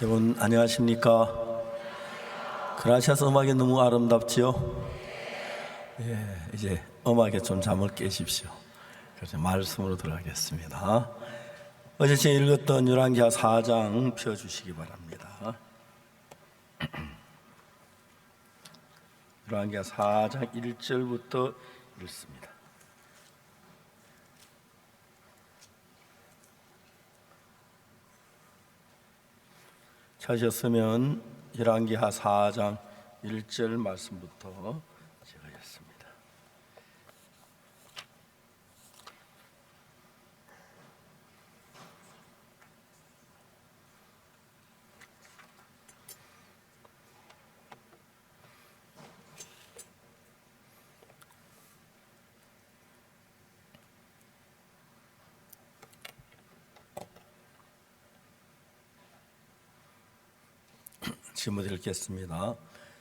여러분 안녕하십니까? 그라시아스 음악이 너무 아름답지요? 이제 음악에 좀 잠을 깨십시오. 그래서 말씀으로 들어가겠습니다. 어제 제가 읽었던 열왕기하 4장 펴주시기 바랍니다. 열왕기하 4장 1절부터 읽습니다. 찾으셨으면 열왕기하 4장 1절 말씀부터 제가 읽습니다. 지금부터 읽겠습니다.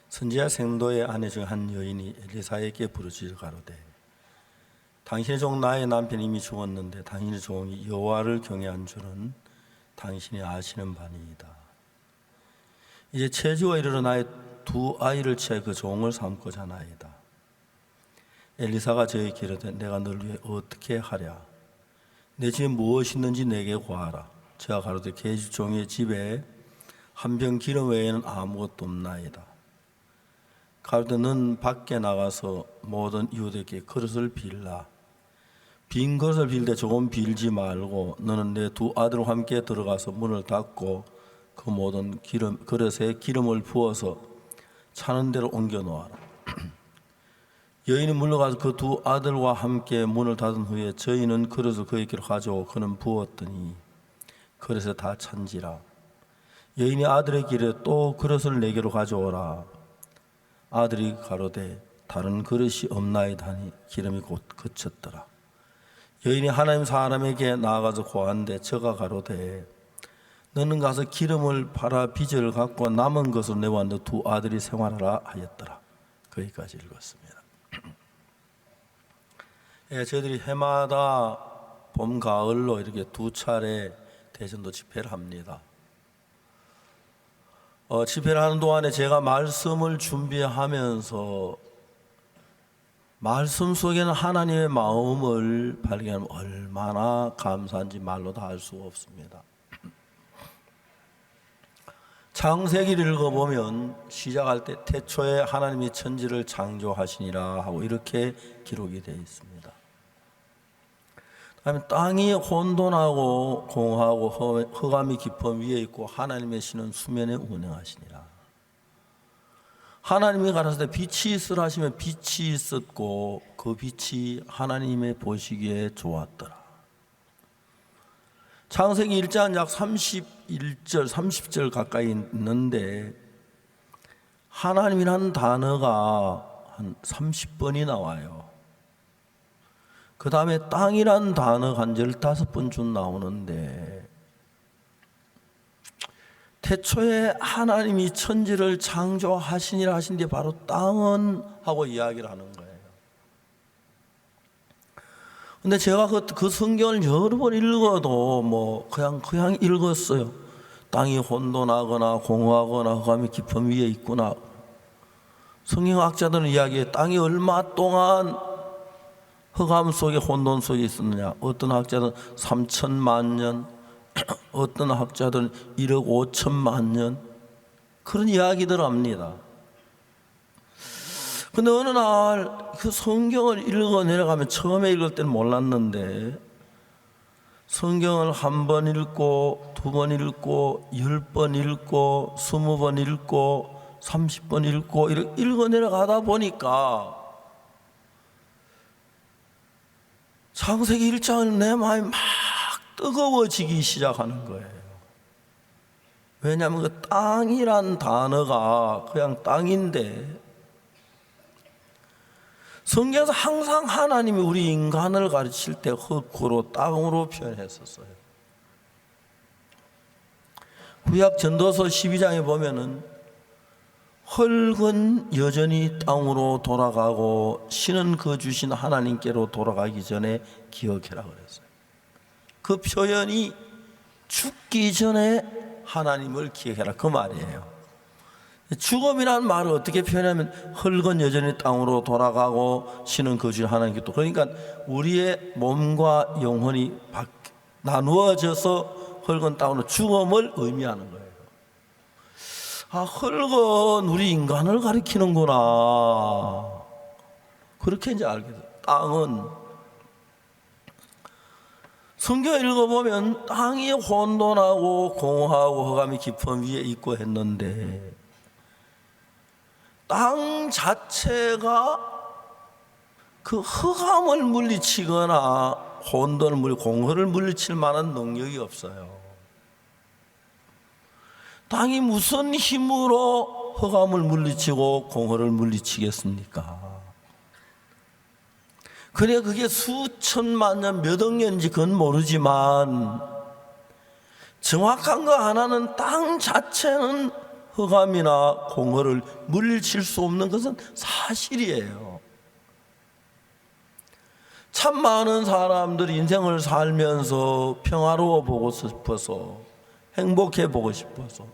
선지자 생도의 아내 중 한 여인이 엘리사에게 부르짖어 가로되 당신의 종 나의 남편이 이미 죽었는데 당신의 종이 여호와를 경외한 줄은 당신이 아시는 바니이다. 이제 체주가 이르러 나의 두 아이를 취해 그 종을 삼고자 하나이다. 엘리사가 저에게 이르되 내가 너를 위해 어떻게 하랴? 내 집에 무엇이 있는지 내게 구하라. 저가 가로되 계집 종의 집에 한 병 기름 외에는 아무것도 없나이다. 가로되 넌 밖에 나가서 모든 이웃에게 그릇을 빌라. 빈 그릇을 빌 때 조금 빌지 말고 너는 내 두 아들과 함께 들어가서 문을 닫고 그 모든 그릇에 기름을 부어서 차는 대로 옮겨 놓아라. 여인이 물러가서 그 두 아들과 함께 문을 닫은 후에 저희는 그릇을 그에게로 가져오고 그는 부었더니 그릇에 다 찬지라. 여인이 아들에게 이르되 또 그릇을 내게로 가져오라. 아들이 가로되 다른 그릇이 없나이다 하니 기름이 곧 그쳤더라. 여인이 하나님 사람에게 나아가서 고한데 저가 가로되 너는 가서 기름을 팔아 빚을 갚고 남은 것을 내와 너 두 아들이 생활하라 하였더라. 거기까지 읽었습니다. 저희들이 해마다 봄, 가을로 이렇게 두 차례 대전도 집회를 합니다. 집회를 하는 동안에 제가 말씀을 준비하면서 말씀 속에는 하나님의 마음을 발견하면 얼마나 감사한지 말로 다 알 수가 없습니다. 창세기를 읽어보면 시작할 때 태초에 하나님이 천지를 창조하시니라 하고 이렇게 기록이 되어 있습니다. 그다음에 땅이 혼돈하고 공하고 흑암이 깊음 위에 있고 하나님의 신은 수면에 운행하시니라. 하나님이 가라사대 빛이 있으라 하시면 빛이 있었고 그 빛이 하나님의 보시기에 좋았더라. 창세기 1장 약 31절 30절 가까이 있는데 하나님이라는 단어가 한 30번이 나와요. 그 다음에 땅이란 단어가 한 15번 나오는데 태초에 하나님이 천지를 창조하시니라 하신데 바로 땅은 하고 이야기를 하는 거예요. 근데 제가 그 성경을 여러 번 읽어도 그냥 읽었어요. 땅이 혼돈하거나 공허하거나 흑암이 깊음 위에 있구나. 성경학자들은 이야기해 땅이 얼마 동안 흑암 속에 혼돈 속에 있었느냐. 어떤 학자들은 3천만 년, 어떤 학자들은 1억 5천만 년 그런 이야기들을 합니다. 근데 어느 날 그 성경을 읽어 내려가면 처음에 읽을 때는 몰랐는데 성경을 한 번 읽고 두 번 읽고 10번 읽고 20번 읽고 30번 읽고 이렇게 읽어 내려가다 보니까 창세기 1장은 내 마음이 막 뜨거워지기 시작하는 거예요. 왜냐하면 그 땅이란 단어가 그냥 땅인데 성경에서 항상 하나님이 우리 인간을 가르칠 때 흙으로 땅으로 표현했었어요. 구약 전도서 12장에 보면은 흙은 여전히 땅으로 돌아가고 신은 그 주신 하나님께로 돌아가기 전에 기억해라 그랬어요. 그 표현이 죽기 전에 하나님을 기억해라 그 말이에요. 죽음이라는 말을 어떻게 표현하면 흙은 여전히 땅으로 돌아가고 신은 거주 하나님께 또 그러니까 우리의 몸과 영혼이 나누어져서 흙은 땅으로 죽음을 의미하는 거예요. 아, 흙은 우리 인간을 가리키는구나. 그렇게 이제 알게 돼요. 땅은 성경 읽어보면 땅이 혼돈하고 공허하고 흑암이 깊은 위에 있고 했는데 땅 자체가 그 흑암을 물리치거나 혼돈을 공허를 물리칠 만한 능력이 없어요. 땅이 무슨 힘으로 흑암을 물리치고 공허를 물리치겠습니까? 그래 그게 수천만 년 몇 억 년인지 그건 모르지만 정확한 거 하나는 땅 자체는 흑암이나 공허를 물리칠 수 없는 것은 사실이에요. 참 많은 사람들이 인생을 살면서 평화로워 보고 싶어서 행복해 보고 싶어서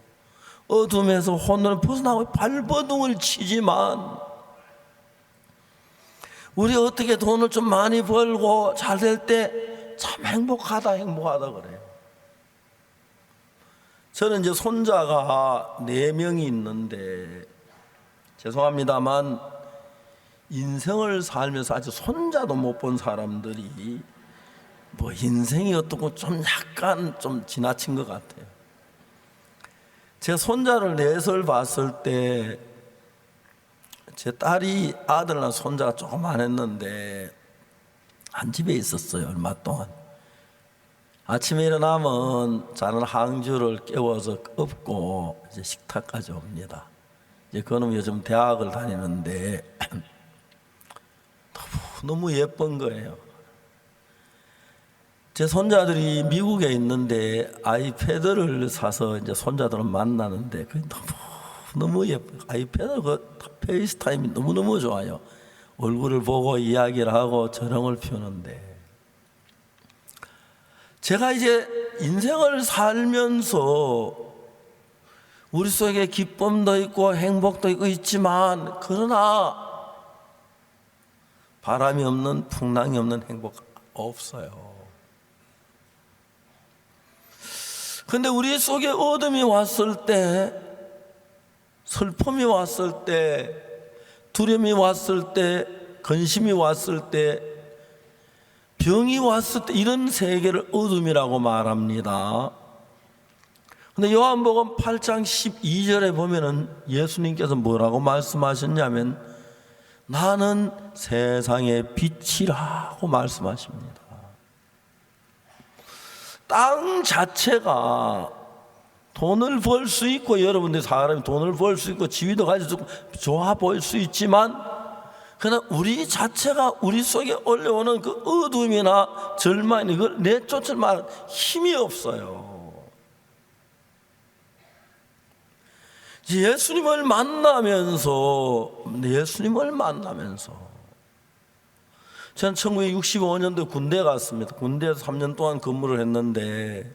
어둠에서 혼돈을 벗어나고 발버둥을 치지만 우리 어떻게 돈을 좀 많이 벌고 잘 될 때 참 행복하다 그래요. 저는 이제 손자가 4명이 있는데 죄송합니다만 인생을 살면서 아직 손자도 못 본 사람들이 뭐 인생이 어떻고 좀 약간 좀 지나친 것 같아요. 제 손자를 4살 봤을 때 제 딸이 아들이나 손자가 조금 안 했는데 한 집에 있었어요. 얼마 동안. 아침에 일어나면 자는 항주를 깨워서 엎고 이제 식탁까지 옵니다. 이제 그놈 요즘 대학을 다니는데 너무 예쁜 거예요. 제 손자들이 미국에 있는데 아이패드를 사서 이제 손자들은 만나는데 그게 너무 예뻐요. 아이패드 그 페이스타임이 너무너무 좋아요. 얼굴을 보고 이야기를 하고 저령을 펴는데 제가 이제 인생을 살면서 우리 속에 기쁨도 있고 행복도 있고 있지만 그러나 바람이 없는 풍랑이 없는 행복 없어요. 근데 우리 속에 어둠이 왔을 때 슬픔이 왔을 때 두려움이 왔을 때 근심이 왔을 때 병이 왔을 때 이런 세계를 어둠이라고 말합니다. 근데 요한복음 8장 12절에 보면은 예수님께서 뭐라고 말씀하셨냐면 나는 세상의 빛이라고 말씀하십니다. 땅 자체가 돈을 벌 수 있고 여러분들 사람이 돈을 벌 수 있고 지위도 가지고 좋아 보일 수 있지만 그러나 우리 자체가 우리 속에 올려오는 그 어둠이나 절망 이걸 내쫓을 만한 힘이 없어요. 예수님을 만나면서 저는 1965년도에 군대에 갔습니다. 군대에서 3년 동안 근무를 했는데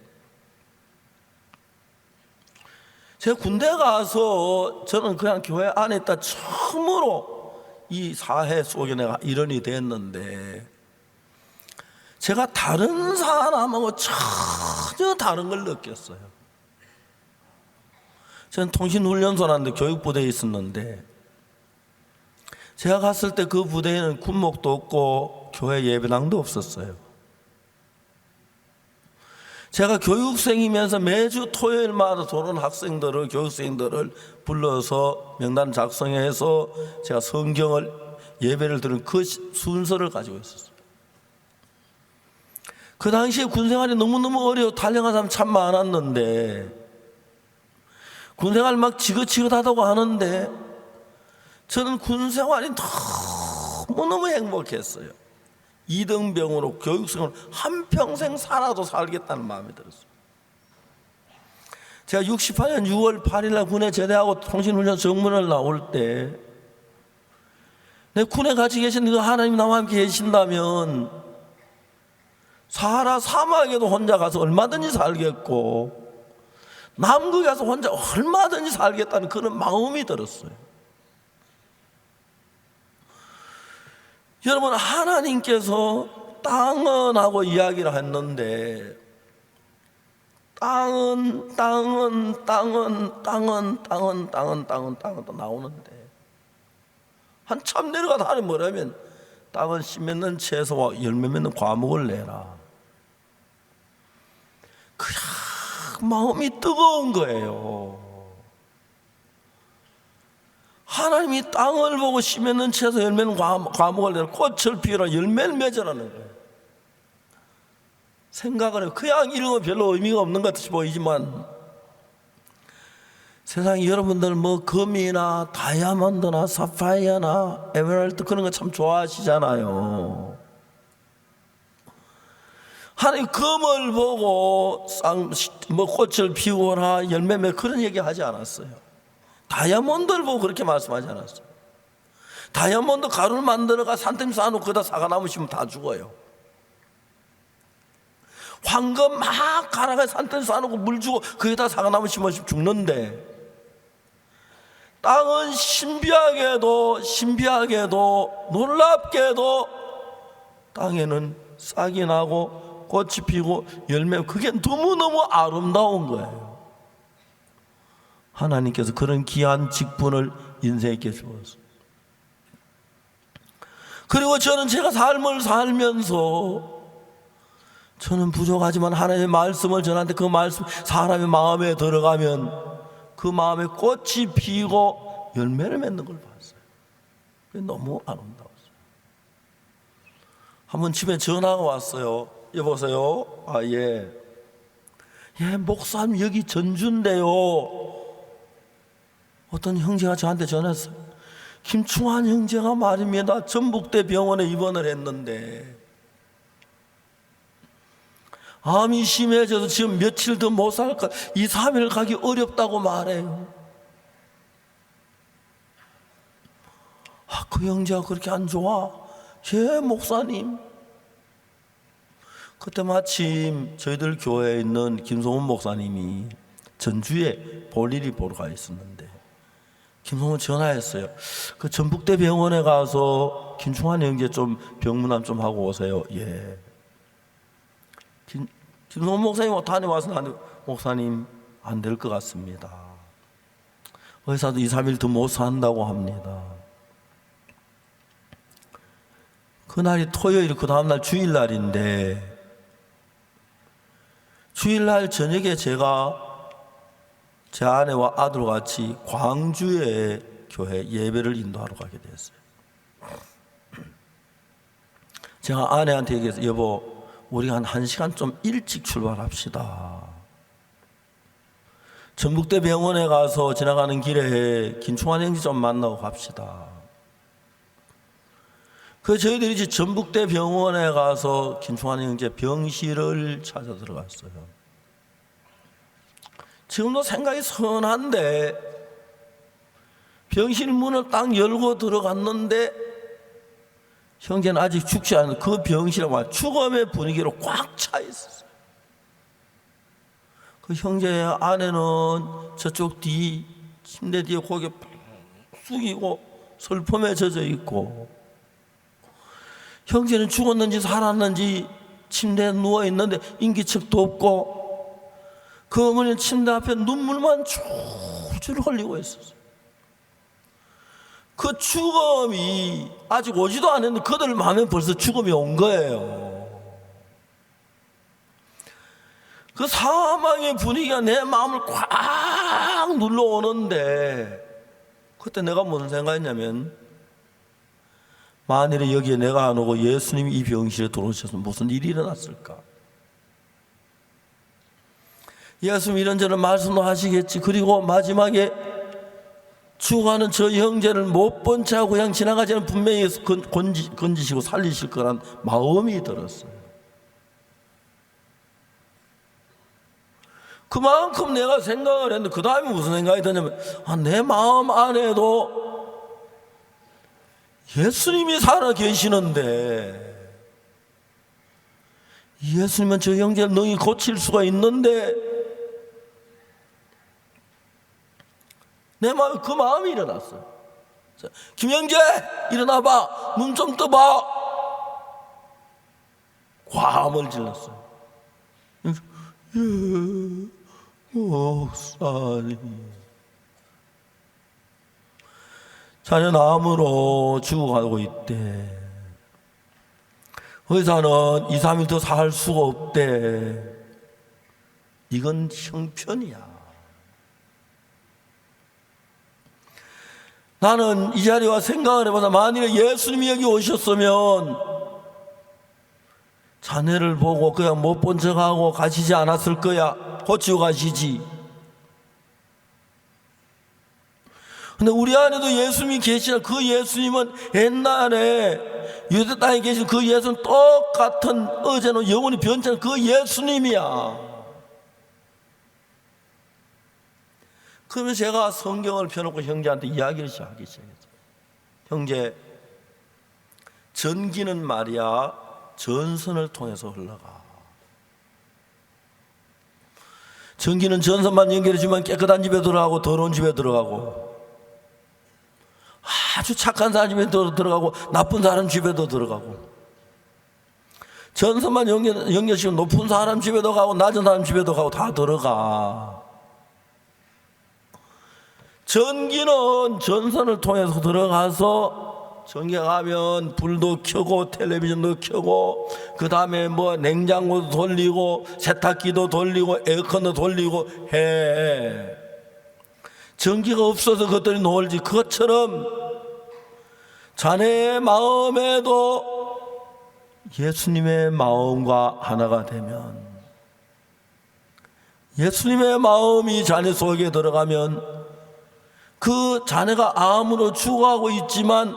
제가 군대 가서 저는 그냥 교회 안에 있다 처음으로 이 사회 속에 내가 일원이 됐는데 제가 다른 사람하고 전혀 다른 걸 느꼈어요. 저는 통신훈련소라는데 교육부대에 있었는데 제가 갔을 때 그 부대에는 군목도 없고 교회 예배당도 없었어요. 제가 교육생이면서 매주 토요일마다 들어온 교육생들을 불러서 명단 작성해서 제가 성경을 예배를 드리는 그 순서를 가지고 있었어요. 그 당시에 군생활이 너무너무 어려워 탈영한 사람 참 많았는데 군생활 막 지긋지긋하다고 하는데 저는 군생활이 너무너무 행복했어요. 2등병으로 교육생을 한평생 살아도 살겠다는 마음이 들었어요. 제가 68년 6월 8일 날 군에 제대하고 통신훈련 정문을 나올 때 내 군에 같이 계신 그 하나님 나와 함께 계신다면 사하라 사막에도 혼자 가서 얼마든지 살겠고 남극에 가서 혼자 얼마든지 살겠다는 그런 마음이 들었어요. 여러분, 하나님께서 땅은 하고 이야기를 했는데 땅은 또 나오는데 한참 내려가다 하나님 뭐라면 땅은 씨 맺는 채소와 열매 맺는 과목을 내라. 그냥 마음이 뜨거운 거예요. 하나님이 땅을 보고 씨 맺는 채소 열매 맺는 과목을 내라. 꽃을 피우라 열매를 맺으라는 거예요. 생각을 해요. 그냥 이런 건 별로 의미가 없는 것 같이 보이지만 세상에 여러분들 뭐 금이나 다이아몬드나 사파이어나 에메랄드 그런 거 참 좋아하시잖아요. 하나님 금을 보고 뭐 꽃을 피우거나 열매 맺 그런 얘기 하지 않았어요. 다이아몬드를 보고 그렇게 말씀하지 않았어요. 다이아몬드 가루를 만들어가 산더미 쌓아놓고 거기다 사과나무 심으면 다 죽어요. 황금 막 갈아가 산더미 쌓아놓고 물 주고 거기다 사과나무 심으면 죽는데 땅은 신비하게도 놀랍게도 땅에는 싹이 나고 꽃이 피고 열매, 그게 너무너무 아름다운 거예요. 하나님께서 그런 귀한 직분을 인생에게 주었어요. 그리고 저는 제가 삶을 살면서 저는 부족하지만 하나님의 말씀을 전하는데 그 말씀 사람의 마음에 들어가면 그 마음에 꽃이 피고 열매를 맺는 걸 봤어요. 그게 너무 아름다웠어요. 한번 집에 전화가 왔어요. 여보세요? 예, 목사님 여기 전주인데요. 어떤 형제가 저한테 전화했어요. 김충환 형제가 말입니다. 전북대 병원에 입원을 했는데 암이 심해져서 지금 며칠 더 못 살까 2, 3일 가기 어렵다고 말해요. 그 형제가 그렇게 안 좋아? 예, 목사님. 그때 마침 저희들 교회에 있는 김성훈 목사님이 전주에 볼일이 보러 가 있었는데 김성훈 전화했어요. 그 전북대 병원에 가서 김충환 형제 좀 병문안 좀 하고 오세요. 예. 김성훈 목사님 다녀와서 나한테 목사님 안 될 것 같습니다. 의사도 2, 3일 더 못 산다고 합니다. 그날이 토요일, 그 다음날 주일날인데 주일날 저녁에 제가 제 아내와 아들과 같이 광주의 교회 예배를 인도하러 가게 됐어요. 제가 아내한테 얘기해서 여보 우리가 한 1시간 좀 일찍 출발합시다. 전북대 병원에 가서 지나가는 길에 김충환 형제 좀 만나고 갑시다. 그래서 저희들이 이제 전북대 병원에 가서 김충환 형제 병실을 찾아 들어갔어요. 지금도 생각이 선한데 병실 문을 딱 열고 들어갔는데 형제는 아직 죽지 않은 그 병실에 죽음의 분위기로 꽉 차 있었어요. 그 형제의 아내는 저쪽 뒤 침대 뒤에 고개 숙이고 슬픔에 젖어 있고 형제는 죽었는지 살았는지 침대에 누워 있는데 인기척도 없고 그 어머니는 침대 앞에 눈물만 줄줄 흘리고 있었어요. 그 죽음이 아직 오지도 않았는데 그들 마음에 벌써 죽음이 온 거예요. 그 사망의 분위기가 내 마음을 꽉 눌러오는데 그때 내가 무슨 생각했냐면 만일에 여기에 내가 안 오고 예수님이 이 병실에 들어오셔서 무슨 일이 일어났을까? 예수님 이런저런 말씀도 하시겠지. 그리고 마지막에 죽어가는 저 형제를 못 본 채 하고 그냥 지나가지는 분명히 건지시고 살리실 거란 마음이 들었어요. 그만큼 내가 생각을 했는데 그 다음에 무슨 생각이 드냐면 내 마음 안에도 예수님이 살아 계시는데 예수님은 저 형제를 능히 고칠 수가 있는데 내 마음에 그 마음이 일어났어요. 김영재 일어나봐, 눈 좀 떠봐. 과음을 질렀어요. 목사님, 자녀는 암으로 죽어가고 있대. 의사는 2, 3일 더 살 수가 없대. 이건 형편이야. 나는 이 자리에 와 생각을 해봐서 만일에 예수님이 여기 오셨으면 자네를 보고 그냥 못 본 척하고 가시지 않았을 거야. 고치고 가시지. 근데 우리 안에도 예수님이 계시나, 그 예수님은 옛날에 유대 땅에 계신 그 예수는 똑같은 어제는 영원히 변치 않은 그 예수님이야. 그러면 제가 성경을 펴놓고 형제한테 이야기를 하기 시작했어요. 형제, 전기는 말이야 전선을 통해서 흘러가. 전기는 전선만 연결해주면 깨끗한 집에 들어가고 더러운 집에 들어가고, 아주 착한 사람 집에 들어가고 나쁜 사람 집에도 들어가고, 전선만 연결시키면 높은 사람 집에도 가고 낮은 사람 집에도 가고 다 들어가. 전기는 전선을 통해서 들어가서 전기가 가면 불도 켜고 텔레비전도 켜고 그 다음에 뭐 냉장고도 돌리고 세탁기도 돌리고 에어컨도 돌리고 해. 전기가 없어서 그것들이 놀지. 그것처럼 자네의 마음에도 예수님의 마음과 하나가 되면, 예수님의 마음이 자네 속에 들어가면 그 자네가 암으로 죽어가고 있지만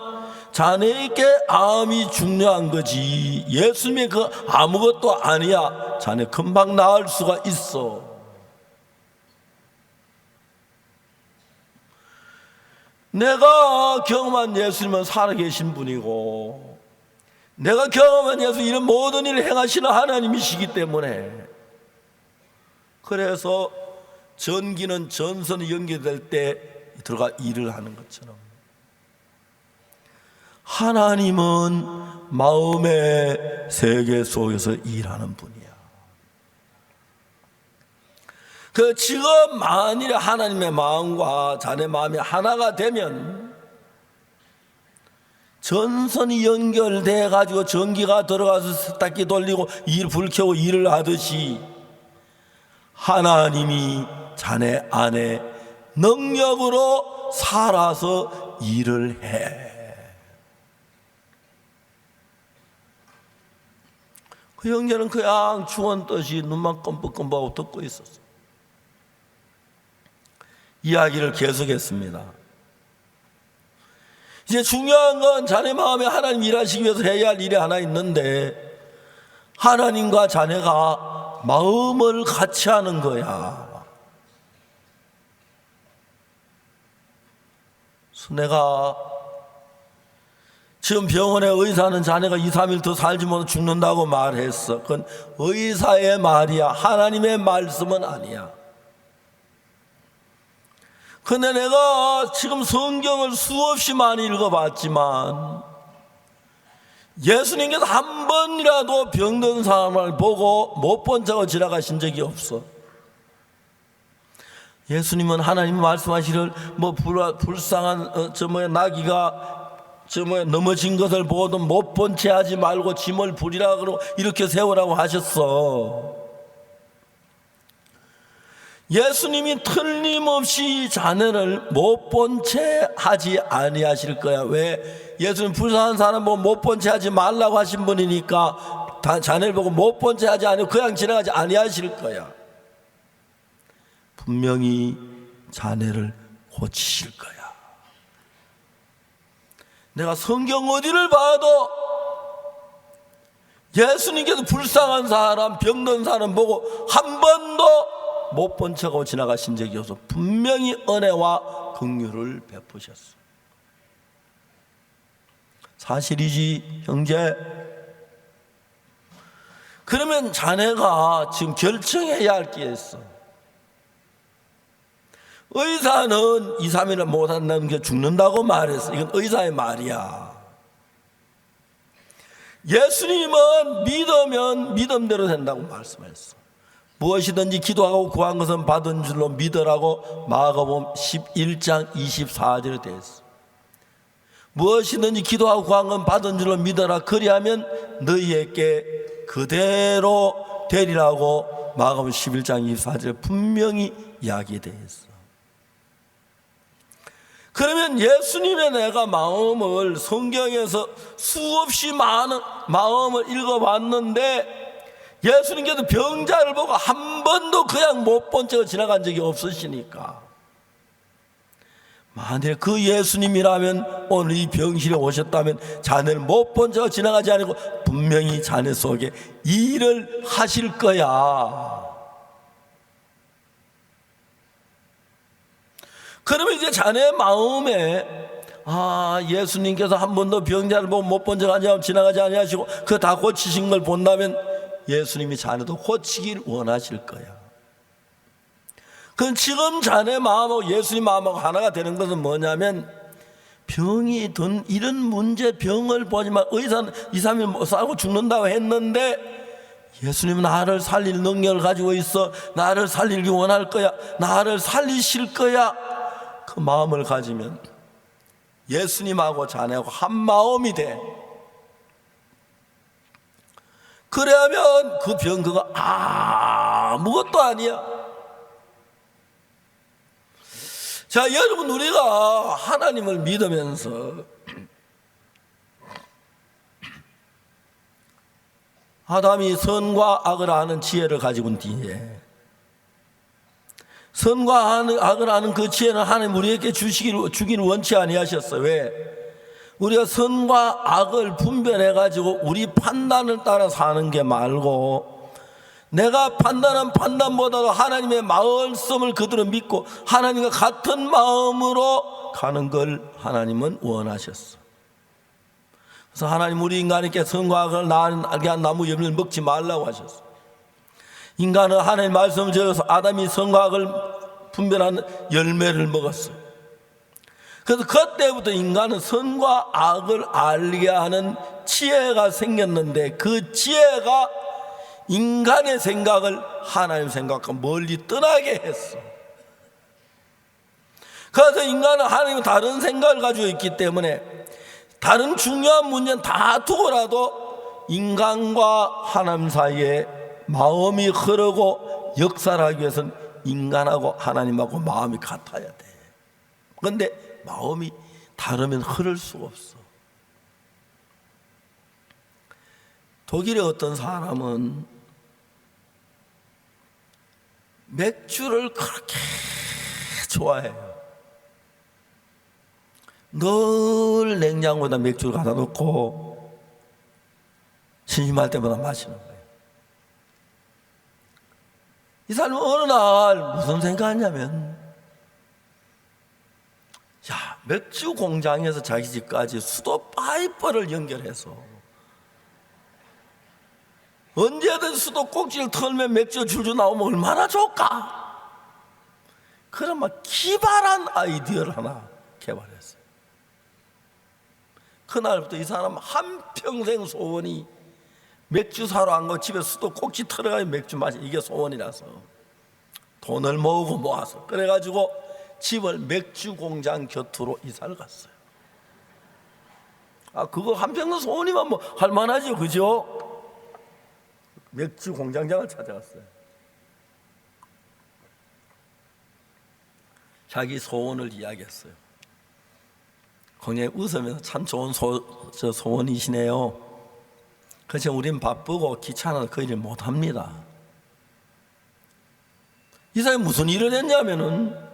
자네에게 암이 중요한 거지, 예수님의 그 아무것도 아니야. 자네 금방 나을 수가 있어. 내가 경험한 예수님은 살아계신 분이고, 내가 경험한 예수, 이런 모든 일을 행하시는 하나님이시기 때문에, 그래서 전기는 전선이 연결될 때 들어가 일을 하는 것처럼 하나님은 마음의 세계 속에서 일하는 분이야. 그 지금 만일에 하나님의 마음과 자네 마음이 하나가 되면 전선이 연결돼 가지고 전기가 들어가서 세탁기 돌리고 불 켜고 일을 하듯이 하나님이 자네 안에 능력으로 살아서 일을 해. 그 형제는 그냥 죽었듯이 눈만 껌뻑껌뻑하고 듣고 있었어. 이야기를 계속했습니다. 이제 중요한 건 자네 마음에 하나님 일하시기 위해서 해야 할 일이 하나 있는데, 하나님과 자네가 마음을 같이 하는 거야. 내가 지금 병원에 의사는 자네가 2, 3일 더 살지 못해 죽는다고 말했어. 그건 의사의 말이야. 하나님의 말씀은 아니야. 근데 내가 지금 성경을 수없이 많이 읽어봤지만 예수님께서 한 번이라도 병든 사람을 보고 못 본 척하고 지나가신 적이 없어. 예수님은 하나님이 말씀하시기를 불쌍한 나귀가 넘어진 것을 보고도 못 본 채 하지 말고 짐을 부리라 그러고 이렇게 세우라고 하셨어. 예수님이 틀림없이 자네를 못 본 채 하지 아니하실 거야. 왜? 예수님 불쌍한 사람 보고 못 본 채 하지 말라고 하신 분이니까 자네를 보고 못 본 채 하지 아니고 그냥 지나가지 아니하실 거야. 분명히 자네를 고치실 거야. 내가 성경 어디를 봐도 예수님께서 불쌍한 사람, 병든 사람 보고 한 번도 못 본 척하고 지나가신 적이 없어. 분명히 은혜와 긍휼을 베푸셨어. 사실이지, 형제. 그러면 자네가 지금 결정해야 할 게 있어. 의사는 2, 3일을 못 한다는 죽는다고 말했어. 이건 의사의 말이야. 예수님은 믿으면 믿음대로 된다고 말씀했어. 무엇이든지 기도하고 구한 것은 받은 줄로 믿으라고 마가복음 11장 24절에 되어 있어. 무엇이든지 기도하고 구한 건 받은 줄로 믿어라. 그리하면 너희에게 그대로 되리라고 마가복음 11장 24절에 분명히 이야기되어 있어. 그러면 예수님의 내가 마음을 성경에서 수없이 많은 마음을 읽어봤는데 예수님께서 병자를 보고 한 번도 그냥 못 본 채로 지나간 적이 없으시니까, 만일 그 예수님이라면 오늘 이 병실에 오셨다면 자네를 못 본 채로 지나가지 않고 분명히 자네 속에 일을 하실 거야. 그러면 이제 자네 마음에 예수님께서 한 번도 병자를 보고 못 본 적 아니하고 지나가지 아니하시고 그거 다 고치신 걸 본다면 예수님이 자네도 고치길 원하실 거야. 그럼 지금 자네 마음하고 예수님 마음하고 하나가 되는 것은 뭐냐면, 병이 든 이런 문제, 병을 보지만 의사는 2, 3일 못 살고 죽는다고 했는데 예수님은 나를 살릴 능력을 가지고 있어. 나를 살리기 원할 거야. 나를 살리실 거야. 그 마음을 가지면 예수님하고 자네하고 한 마음이 돼. 그래야면 그 병 그거 아무것도 아니야. 자, 여러분, 우리가 하나님을 믿으면서 아담이 선과 악을 아는 지혜를 가지고 온 뒤에, 선과 악을 아는 그 지혜는 하나님 우리에게 주기를 원치 아니하셨어요. 왜? 우리가 선과 악을 분별해 가지고 우리 판단을 따라 사는 게 말고, 내가 판단한 판단보다도 하나님의 말씀을 그대로 믿고 하나님과 같은 마음으로 가는 걸 하나님은 원하셨어. 그래서 하나님 우리 인간에게 선과 악을 알게 한 나무 열매를 먹지 말라고 하셨어. 인간은 하나님의 말씀을 적어서 아담이 선과 악을 분별하는 열매를 먹었어. 그래서 그때부터 인간은 선과 악을 알게 하는 지혜가 생겼는데, 그 지혜가 인간의 생각을 하나님 생각과 멀리 떠나게 했어. 그래서 인간은 하나님과 다른 생각을 가지고 있기 때문에 다른 중요한 문제는 다 두고라도 인간과 하나님 사이에 마음이 흐르고 역사를 하기 위해서는 인간하고 하나님하고 마음이 같아야 돼. 그런데 마음이 다르면 흐를 수가 없어. 독일의 어떤 사람은 맥주를 그렇게 좋아해요. 늘 냉장고에다 맥주를 갖다 놓고 심심할 때마다 마시는 거예요. 이 사람은 어느 날 무슨 생각하냐면, 맥주 공장에서 자기 집까지 수도 파이프를 연결해서 언제든 수도 꼭지를 털면 맥주 줄줄 나오면 얼마나 좋을까? 그런 기발한 아이디어를 하나 개발했어요. 그날부터 이 사람 한평생 소원이 맥주 사러 안 가고 집에 수도 꼭지 털어가지고 맥주 마시, 이게 소원이라서 돈을 모으고 모아서 그래가지고 집을 맥주 공장 곁으로 이사를 갔어요. 그거 한평생 소원이면 할만하죠, 그죠? 맥주 공장장을 찾아갔어요. 자기 소원을 이야기했어요. 굉장히 웃으면서 참 좋은 소원이시네요. 그렇죠. 우린 바쁘고 귀찮아서 그 일을 못합니다. 이 사람이 무슨 일을 했냐면은,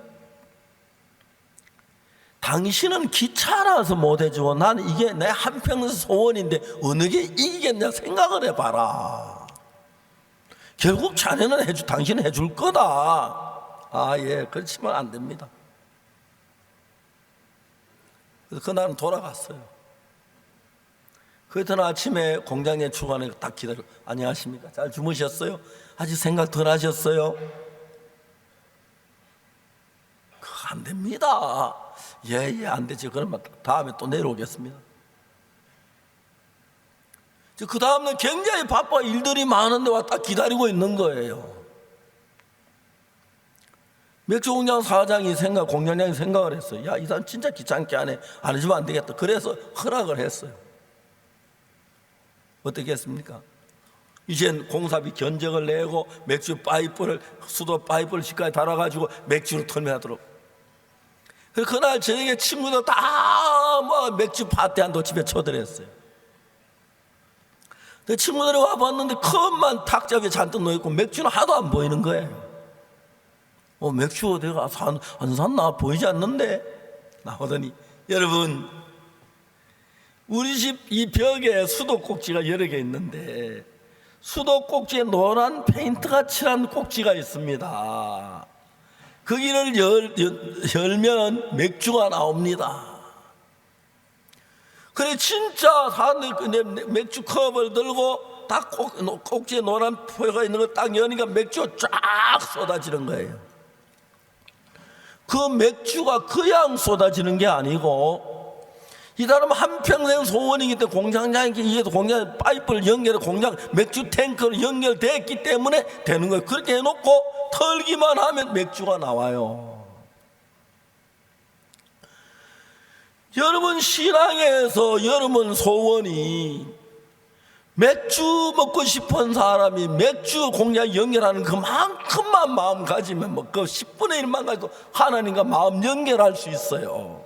당신은 귀찮아서 못해주고 나는 이게 내 한평생 소원인데 어느 게 이기겠냐 생각을 해봐라. 결국 자네는 당신은 해줄 거다. 예, 그렇지만 안 됩니다. 그래서 그날은 돌아갔어요. 그 이튿날 아침에 공장에 출근해 딱 기다리고, 안녕하십니까? 잘 주무셨어요? 아직 생각 덜 하셨어요? 안 됩니다. 예, 안 되지. 그러면 다음에 또 내려오겠습니다. 그 다음날 굉장히 바빠 일들이 많은데 와 딱 기다리고 있는 거예요. 맥주 공장 사장이 공장장이 생각을 했어요. 야, 이 사람 진짜 귀찮게 안 해주면 안 되겠다. 그래서 허락을 했어요. 어떻게 했습니까? 이젠 공사비 견적을 내고 맥주 파이프를 수도 파이프를 집까지 달아가지고 맥주를 털매하도록. 그날 저녁에 친구들 다 뭐 맥주 파티한다고 집에 초대했어요. 친구들이 와봤는데 컵만 탁자 위에 잔뜩 놓여있고 맥주는 하나도 안 보이는 거예요. 맥주 어디가 안 샀나 보이지 않는데 나오더니, 여러분, 우리 집 이 벽에 수도꼭지가 여러 개 있는데 수도꼭지에 노란 페인트가 칠한 꼭지가 있습니다. 거기를 열면 맥주가 나옵니다. 그래 진짜 사람들이 맥주 컵을 들고 딱 꼭지에 노란 포가 있는 걸 딱 여니까 맥주가 쫙 쏟아지는 거예요. 그 맥주가 그냥 쏟아지는 게 아니고 이 사람은 한평생 소원이기 때문에 공장장에게 이해도 공장 파이프를 연결해 공장 맥주 탱크로 연결됐기 때문에 되는 거예요. 그렇게 해놓고 털기만 하면 맥주가 나와요. 여러분 신앙에서 여러분 소원이 맥주 먹고 싶은 사람이 맥주 공장 연결하는 그만큼만 마음 가지면 그 10분의 1만 가지고 하나님과 마음 연결할 수 있어요.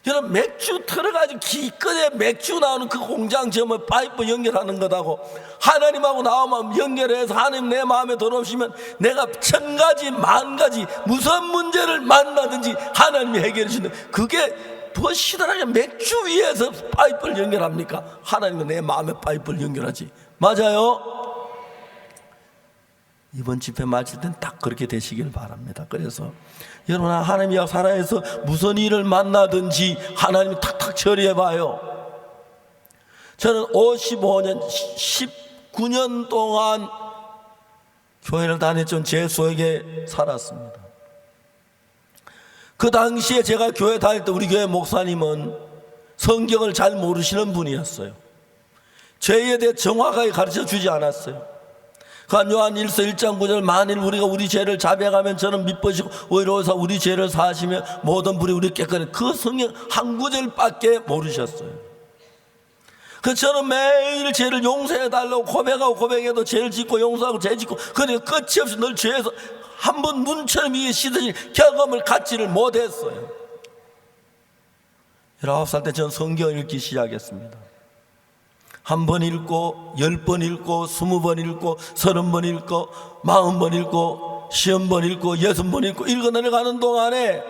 여러분 맥주 틀어가지고 기껏해 맥주 나오는 그 공장 지으면 파이프 연결하는 것하고 하나님하고 나와 연결해서 하나님 내 마음에 들어오시면 내가 1000가지 10,000가지 무슨 문제를 만나든지 하나님이 해결해 주시는, 그게 더 시들하게 맥주 위에서 파이프를 연결합니까? 하나님은 내 마음에 파이프를 연결하지. 맞아요? 이번 집회 마칠 땐 딱 그렇게 되시길 바랍니다. 그래서 여러분 하나님이 살아서 무슨 일을 만나든지 하나님이 탁탁 처리해봐요. 저는 55년 19년 동안 교회를 다녔던 제 속에 살았습니다. 그 당시에 제가 교회 다닐 때 우리 교회 목사님은 성경을 잘 모르시는 분이었어요. 죄에 대해 정확하게 가르쳐 주지 않았어요. 요한 1서 1장 9절 만일 우리가 우리 죄를 자백하면 저는 미쁘시고 의로우사 우리 죄를 사하시며 모든 불이 우리 깨끗해, 그 성경 한 구절밖에 모르셨어요. 저는 매일 죄를 용서해 달라고 고백하고 고백해도 죄를 짓고 용서하고 죄 짓고 그러니까 끝이 없이 늘 죄에서 한 번 문처럼 이게 씻으신 경험을 갖지를 못했어요. 19살 때 전 성경을 읽기 시작했습니다. 한 번 읽고 10번 읽고 20번 읽고 30번 읽고 40번 읽고 50번 읽고 60번 읽고 읽어내려가는 동안에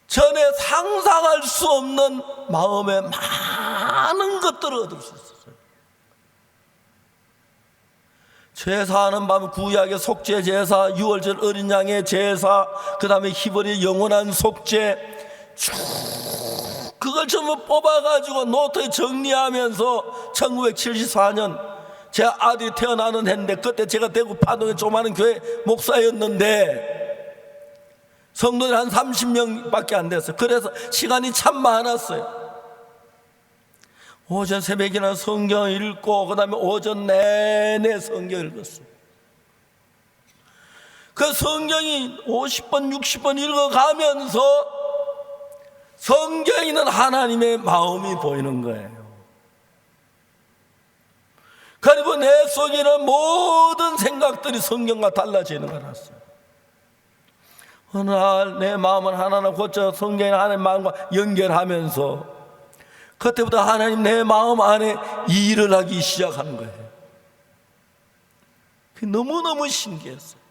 전에 상상할 수 없는 마음에 많은 것들을 얻을 수 있었어요. 제사하는 밤 구약의 속죄 제사, 유월절 어린 양의 제사, 그 다음에 히브리 영원한 속죄 쭉 그걸 전부 뽑아가지고 노트에 정리하면서 1974년 제 아들이 태어나는 해인데 그때 제가 대구 파동의 조그마한 교회 목사였는데 성도들이 한 30명밖에 안 됐어요. 그래서 시간이 참 많았어요. 오전 새벽이나 성경 읽고 그 다음에 오전 내내 성경 읽었어요. 그 성경이 50번 60번 읽어가면서 성경에 있는 하나님의 마음이 보이는 거예요. 그리고 내 속에 있는 모든 생각들이 성경과 달라지는 걸 알았어요. 어느 날 내 마음을 하나하나 고쳐 성경에 하나님의 마음과 연결하면서 그때부터 하나님 내 마음 안에 일을 하기 시작하는 거예요. 그게 너무너무 신기했어요.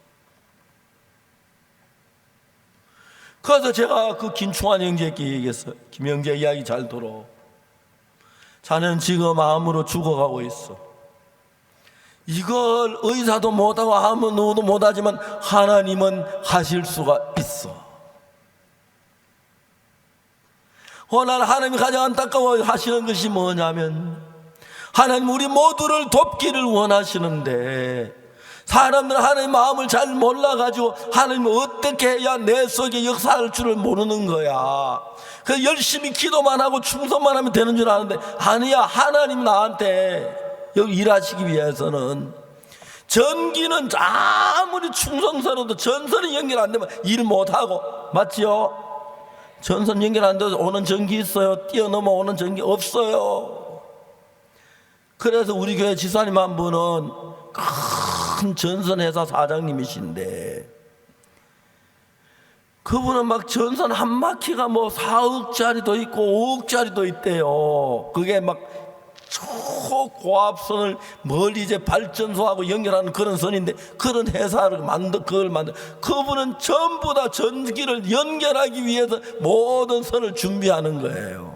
그래서 제가 그 김충환 형제께 얘기했어요. 김 형제 이야기 잘 들어. 자네는 지금 암으로 죽어가고 있어. 이걸 의사도 못하고 아무 누구도 못하지만 하나님은 하실 수가 있어. 오늘 하나님이 가장 안타까워 하시는 것이 뭐냐면 하나님 우리 모두를 돕기를 원하시는데 사람들은 하나님의 마음을 잘 몰라가지고 하나님은 어떻게 해야 내 속에 역사할 줄을 모르는 거야. 그래서 열심히 기도만 하고 충성만 하면 되는 줄 아는데 아니야. 하나님 나한테 여기 일하시기 위해서는 전기는 아무리 충성스러워도 전선이 연결 안 되면 일 못하고, 맞지요? 전선 연결 안 돼서 오는 전기 있어요? 뛰어넘어 오는 전기 없어요. 그래서 우리 교회 지사님 한 분은 큰 전선회사 사장님이신데 그분은 막 전선 한 바퀴가 뭐 4억짜리도 있고 5억짜리도 있대요. 그게 막 초고압선을 멀리 이제 발전소하고 연결하는 그런 선인데 그런 회사를 그걸 만들 그분은 전부 다 전기를 연결하기 위해서 모든 선을 준비하는 거예요.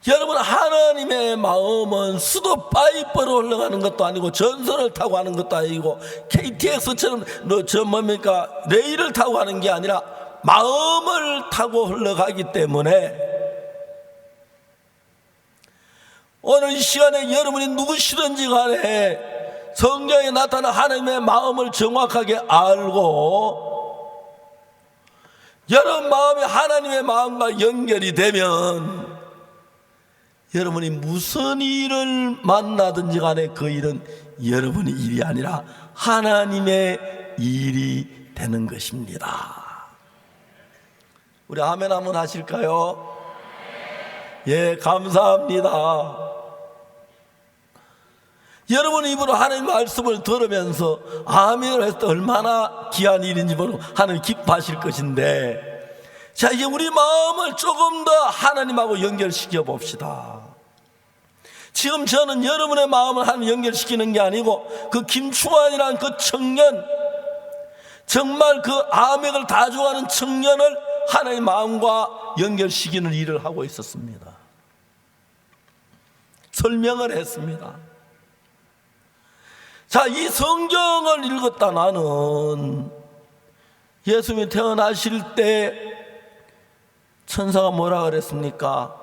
여러분, 하나님의 마음은 수도 파이프로 흘러가는 것도 아니고 전선을 타고 하는 것도 아니고 KTX처럼 레일을 타고 하는 게 아니라 마음을 타고 흘러가기 때문에 오늘 이 시간에 여러분이 누구시든지 간에 성경에 나타난 하나님의 마음을 정확하게 알고 여러분 마음이 하나님의 마음과 연결이 되면 여러분이 무슨 일을 만나든지 간에 그 일은 여러분의 일이 아니라 하나님의 일이 되는 것입니다. 우리 아멘 한번 하실까요? 예, 감사합니다. 여러분 입으로 하나님 말씀을 들으면서 아멘을 했을 때 얼마나 귀한 일인지 모르고 하나님 기뻐하실 것인데, 자, 이제 우리 마음을 조금 더 하나님하고 연결시켜 봅시다. 지금 저는 여러분의 마음을 하나님 연결시키는 게 아니고 그 김충환이라는 그 청년, 정말 그 암액을 다 좋아하는 청년을 하나님의 마음과 연결시키는 일을 하고 있었습니다. 설명을 했습니다. 자, 이 성경을 읽었다 나는 예수님이 태어나실 때 천사가 뭐라 그랬습니까?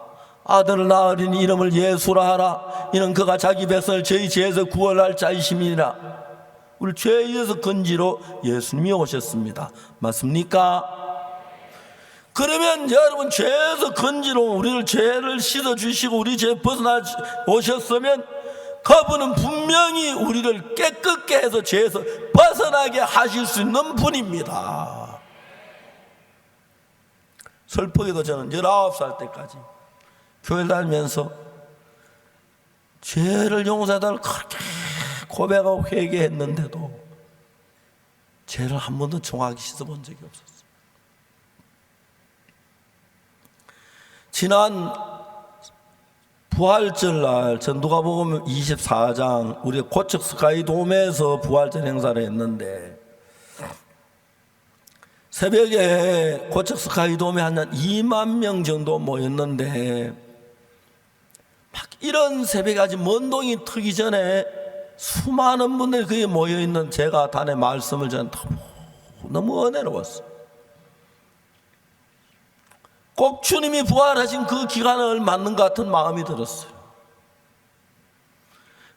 아들을 낳으리니 이름을 예수라 하라. 이는 그가 자기 백성을 저희 죄에서 구원할 자이심이니라. 우리 죄에서 건지로 예수님이 오셨습니다. 맞습니까? 그러면 여러분 죄에서 건지로 우리를 죄를 씻어주시고 우리 죄 벗어나 오셨으면 그분은 분명히 우리를 깨끗게 해서 죄에서 벗어나게 하실 수 있는 분입니다. 슬프게도 저는 19살 때까지 교회 다니면서 죄를 용서해달라고 그렇게 고백하고 회개했는데도 죄를 한 번도 정확히 씻어본 적이 없었어요. 지난 부활절날 전 누가복음 24장 우리 고척 스카이돔에서 부활절 행사를 했는데 새벽에 고척 스카이돔에 한 2만 명 정도 모였는데 막 이런 새벽에 아직 먼 동이 트기 전에 수많은 분들이 거기에 모여있는 제가 단의 말씀을 저는 너무 은혜로웠어요. 꼭 주님이 부활하신 그 기간을 맞는 것 같은 마음이 들었어요.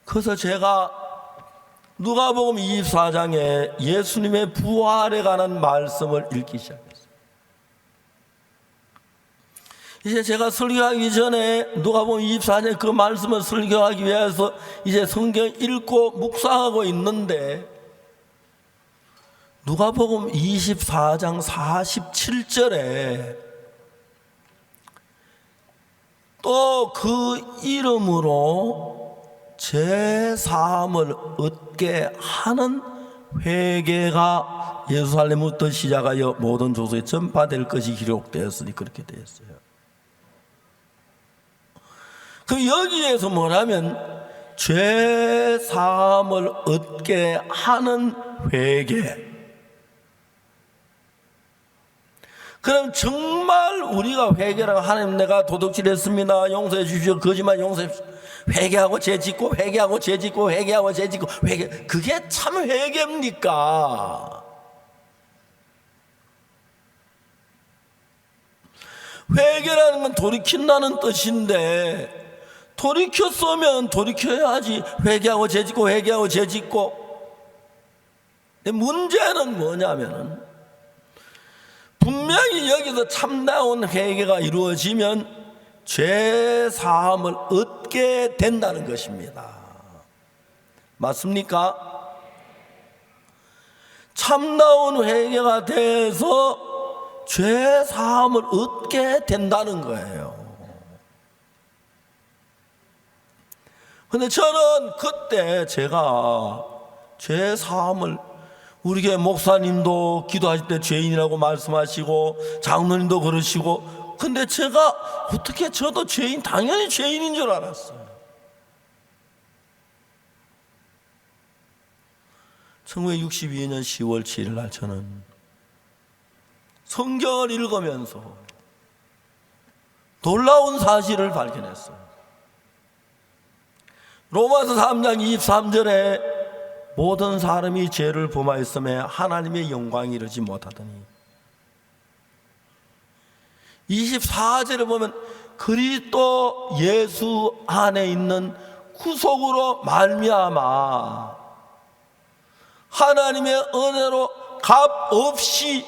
그래서 제가 누가복음 24장에 예수님의 부활에 관한 말씀을 읽기 시작했어요. 이제 제가 설교하기 전에 누가복음 24장 그 말씀을 설교하기 위해서 이제 성경 읽고 묵상하고 있는데 누가복음 24장 47절에 또 그 이름으로 죄사함을 얻게 하는 회개가 예루살렘부터 시작하여 모든 족속에 전파될 것이 기록되었으니 그렇게 되었어요. 그럼 여기에서 뭐냐면 죄사함을 얻게 하는 회개. 그럼 정말 우리가 회개라고 하나님 내가 도둑질했습니다. 용서해 주십시오. 거짓말 용서해 주십시오. 회개하고 죄 짓고 회개하고 죄 짓고 회개하고 죄 짓고 회개. 그게 참 회개입니까? 회개라는 건 돌이킨다는 뜻인데 돌이켰으면 돌이켜야지. 회개하고 죄짓고 회개하고 죄짓고. 근데 문제는 뭐냐면은 분명히 여기서 참다운 회개가 이루어지면 죄 사함을 얻게 된다는 것입니다. 맞습니까? 참다운 회개가 돼서 죄 사함을 얻게 된다는 거예요. 근데 저는 그때 제가 죄 사함을, 우리 교회 목사님도 기도하실 때 죄인이라고 말씀하시고 장로님도 그러시고, 근데 제가 어떻게, 저도 죄인, 당연히 죄인인 줄 알았어요. 1962년 10월 7일 날 저는 성경을 읽으면서 놀라운 사실을 발견했어요. 로마서 3장 23절에 모든 사람이 죄를 범하였음에 하나님의 영광이 이르지 못하더니, 24절에 보면 그리스도 예수 안에 있는 구속으로 말미암아 하나님의 은혜로 값없이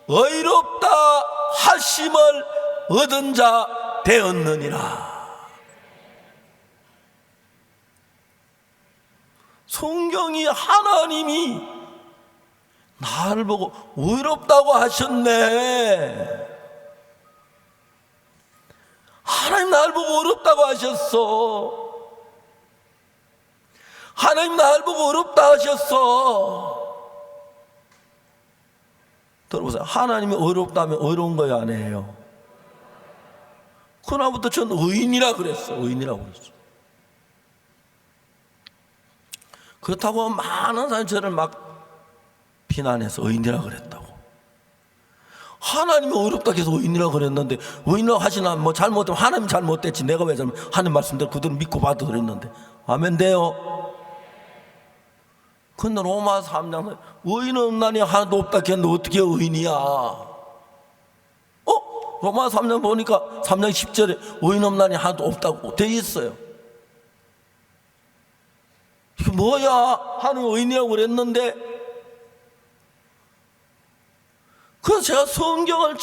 의롭다 하심을 얻은 자 되었느니라. 성경이 하나님이 나를 보고 의롭다고 하셨네. 하나님 나를 보고 의롭다고 하셨어. 하나님 나를 보고 의롭다 하셨어. 들어보세요. 하나님이 의롭다면 의로운 거예요, 아니에요? 그날부터 전 의인이라 그랬어. 의인이라고 그랬어. 그렇다고 많은 사람이 저를 막 비난해서 의인이라 그랬다고. 하나님이 어렵다 해서 의인이라 그랬는데, 의인이라고 하시나 뭐 잘못하면 하나님 잘못됐지, 내가 왜 잘못, 하나님 말씀대로 그대로 믿고 받아 그랬는데. 아멘 돼요. 근데 로마서 3장 의인은 없나니 하나도 없다 했는데 어떻게 의인이야? 로마서 3장 보니까 3장 10절에 의인 없나니 하나도 없다고 돼 있어요. 이게 뭐야? 하나님 의인이라고 그랬는데. 그래서 제가 성경을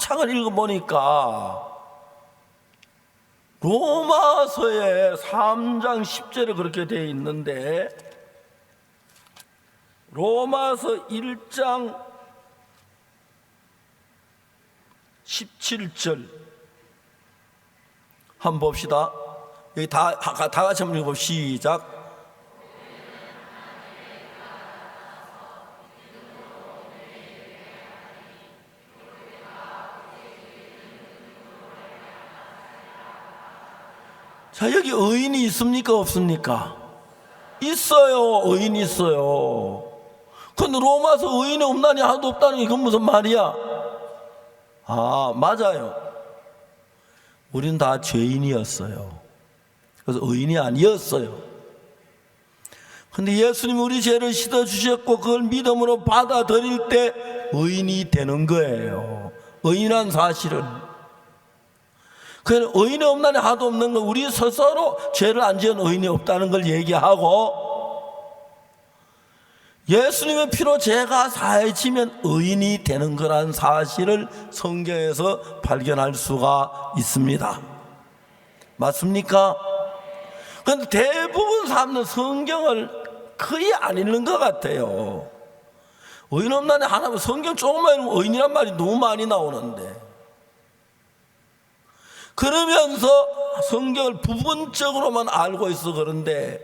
창을 읽어보니까 로마서에 3장 10절에 그렇게 되어 있는데, 로마서 1장 17절 한번 봅시다. 여기 다 같이 한번 읽어봅시다. 시작. 자, 여기 의인이 있습니까? 없습니까? 있어요. 의인이 있어요. 근데 로마서 의인이 없나니 하나도 없다는 게 그건 무슨 말이야? 아, 맞아요. 우린 다 죄인이었어요. 그래서 의인이 아니었어요. 근데 예수님이 우리 죄를 씻어주셨고 그걸 믿음으로 받아들일 때 의인이 되는 거예요. 의인한 사실은. 그래서 의인이 없나니 하나도 없는 거, 우리 스스로 죄를 안 지은 의인이 없다는 걸 얘기하고, 예수님의 피로 죄가 사해지면 의인이 되는 거란 사실을 성경에서 발견할 수가 있습니다. 맞습니까? 그런데 대부분 사람들은 성경을 거의 안 읽는 것 같아요. 의인 없나니 하나면 성경 조금만 읽으면 의인이란 말이 너무 많이 나오는데, 그러면서 성경을 부분적으로만 알고 있어. 그런데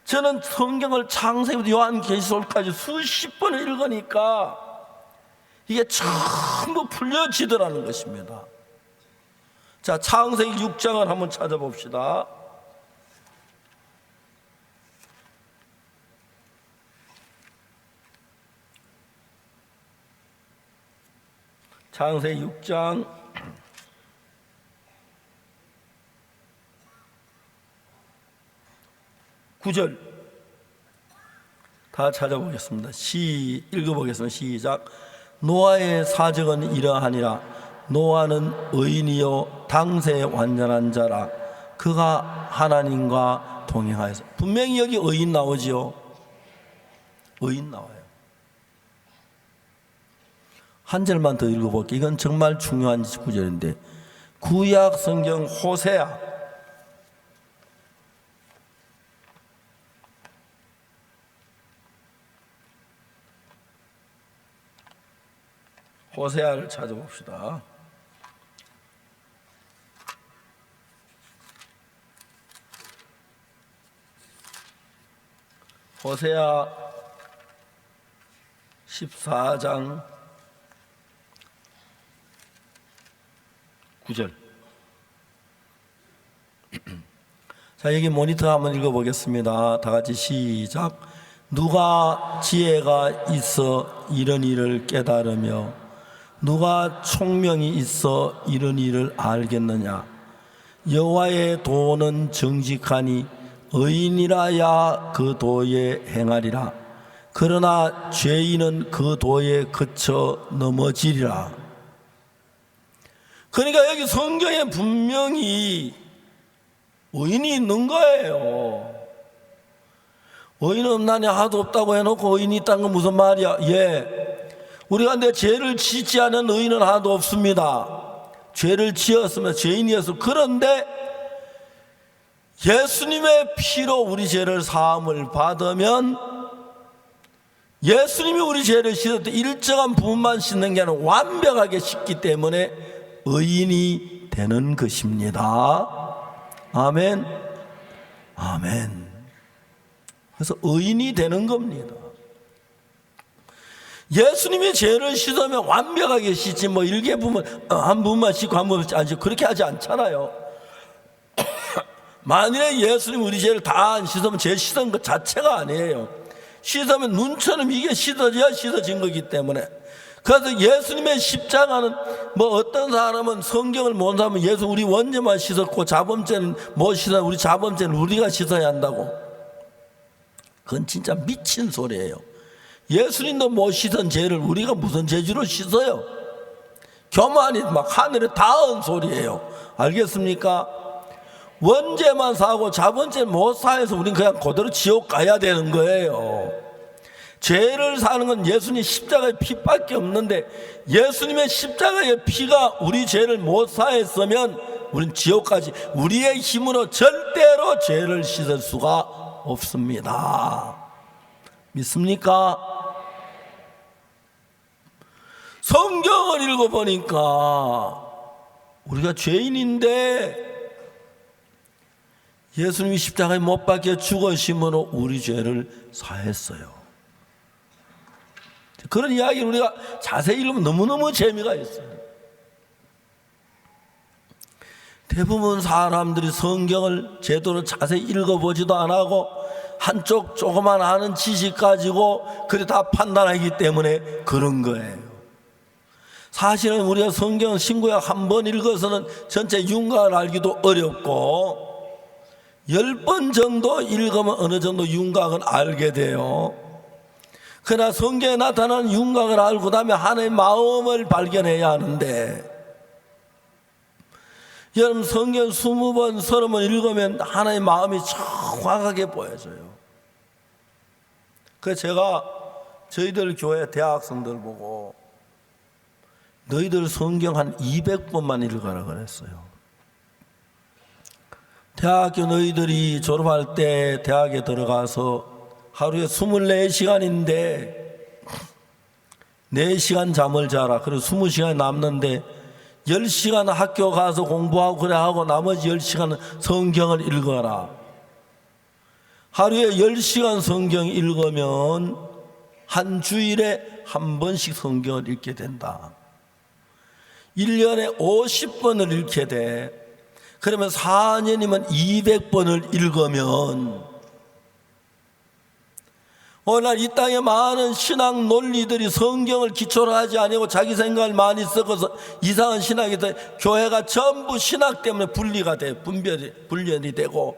저는 성경을 창세기부터 요한계시록까지 수십 번을 읽으니까 이게 전부 풀려지더라는 것입니다. 자, 창세기 6장을 한번 찾아봅시다. 창세기 6장 9절 다 찾아보겠습니다. 읽어보겠습니다. 시작. 노아의 사적은 이러하니라. 노아는 의인이요 당세 완전한 자라. 그가 하나님과 동행하여서. 분명히 여기 의인 나오지요. 의인 나와요. 한 절만 더 읽어볼게요. 이건 정말 중요한 구절인데, 구약 성경 호세아를 찾아봅시다. 호세아 14장 9절. 자, 여기 모니터 한번 읽어보겠습니다. 다 같이 시작. 누가 지혜가 있어 이런 일을 깨달으며 누가 총명이 있어 이런 일을 알겠느냐. 여호와의 도는 정직하니 의인이라야 그 도에 행하리라. 그러나 죄인은 그 도에 그쳐 넘어지리라. 그러니까 여기 성경에 분명히 의인이 있는 거예요. 의인 없나니 하도 없다고 해놓고 의인이 있다는 건 무슨 말이야? 예, 우리가 근데 죄를 짓지 않은 의인은 하나도 없습니다. 죄를 지었으면 죄인이었어. 그런데 예수님의 피로 우리 죄를 사함을 받으면, 예수님이 우리 죄를 씻을 때 일정한 부분만 씻는 게 아니라 완벽하게 씻기 때문에 의인이 되는 것입니다. 아멘. 아멘. 그래서 의인이 되는 겁니다. 예수님이 죄를 씻으면 완벽하게 씻지, 뭐 일개 부분 한 부분만 씻고 한 부분만 씻고, 그렇게 하지 않잖아요. 만일에 예수님 우리 죄를 다 안 씻으면 죄 씻은 것 자체가 아니에요. 씻으면 눈처럼 이게 씻어져야 씻어진 거기 때문에. 그래서 예수님의 십자가는, 뭐 어떤 사람은 성경을 못 사면 예수 우리 원죄만 씻었고 자범죄는 못 씻어, 우리 자범죄는 우리가 씻어야 한다고. 그건 진짜 미친 소리예요. 예수님도 못 씻은 죄를 우리가 무슨 죄지로 씻어요? 교만이 막 하늘에 닿은 소리예요. 알겠습니까? 원죄만 사고 자범죄는 못 사해서 우리는 그냥 그대로 지옥 가야 되는 거예요. 죄를 사는 건 예수님 십자가의 피밖에 없는데, 예수님의 십자가의 피가 우리 죄를 못 사했으면 우린 지옥까지 우리의 힘으로 절대로 죄를 씻을 수가 없습니다. 믿습니까? 성경을 읽어보니까 우리가 죄인인데 예수님이 십자가에 못 박혀 죽으심으로 우리 죄를 사했어요. 그런 이야기를 우리가 자세히 읽으면 너무너무 재미가 있어요. 대부분 사람들이 성경을 제대로 자세히 읽어보지도 안 하고 한쪽 조그만 아는 지식 가지고 그래 다 판단하기 때문에 그런 거예요. 사실은 우리가 성경 신구약 한 번 읽어서는 전체 윤곽을 알기도 어렵고 10번 정도 읽으면 어느 정도 윤곽을 알게 돼요. 그러나 성경에 나타나는 윤곽을 알고 그다음에 하나님의 마음을 발견해야 하는데, 여러분 성경 20번 30번 읽으면 하나님의 마음이 정확하게 보여져요. 그래서 제가 저희들 교회 대학생들 보고 너희들 성경 한 200번만 읽어라 그랬어요. 대학교 너희들이 졸업할 때 대학에 들어가서 하루에 24시간인데 4시간 잠을 자라. 그리고 20시간이 남는데 10시간 학교 가서 공부하고 그래 하고 나머지 10시간은 성경을 읽어라. 하루에 10시간 성경 읽으면 한 주일에 한 번씩 성경을 읽게 된다. 1년에 50번을 읽게 돼. 그러면 4년이면 200번을 읽으면 오늘 이 땅에 많은 신학 논리들이 성경을 기초로 하지 아니고 자기 생각을 많이 섞어서 이상한 신학이 돼. 교회가 전부 신학 때문에 분리가 돼. 분별이 되고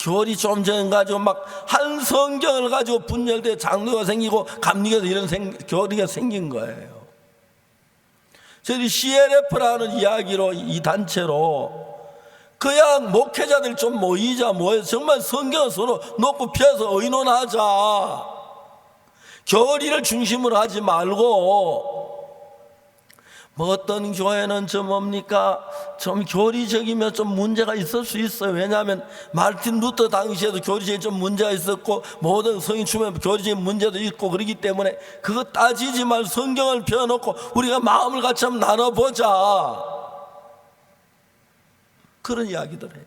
교리 좀 전 가지고 막 한 성경을 가지고 분열돼 장로가 생기고 감리교도 이런 교리가 생긴 거예요. 저희 CLF라는 이야기로 이 단체로 그냥 목회자들 좀 모여서 정말 성경을 서로 놓고 펴서 의논하자. 교리를 중심으로 하지 말고, 뭐 어떤 교회는 좀 뭡니까? 좀 교리적이면 좀 문제가 있을 수 있어요. 왜냐하면 마르틴 루터 당시에도 교리적인 좀 문제가 있었고, 모든 성인 주면 교리적인 문제도 있고, 그렇기 때문에 그거 따지지 말고 성경을 펴놓고 우리가 마음을 같이 한번 나눠보자. 그런 이야기들 해요.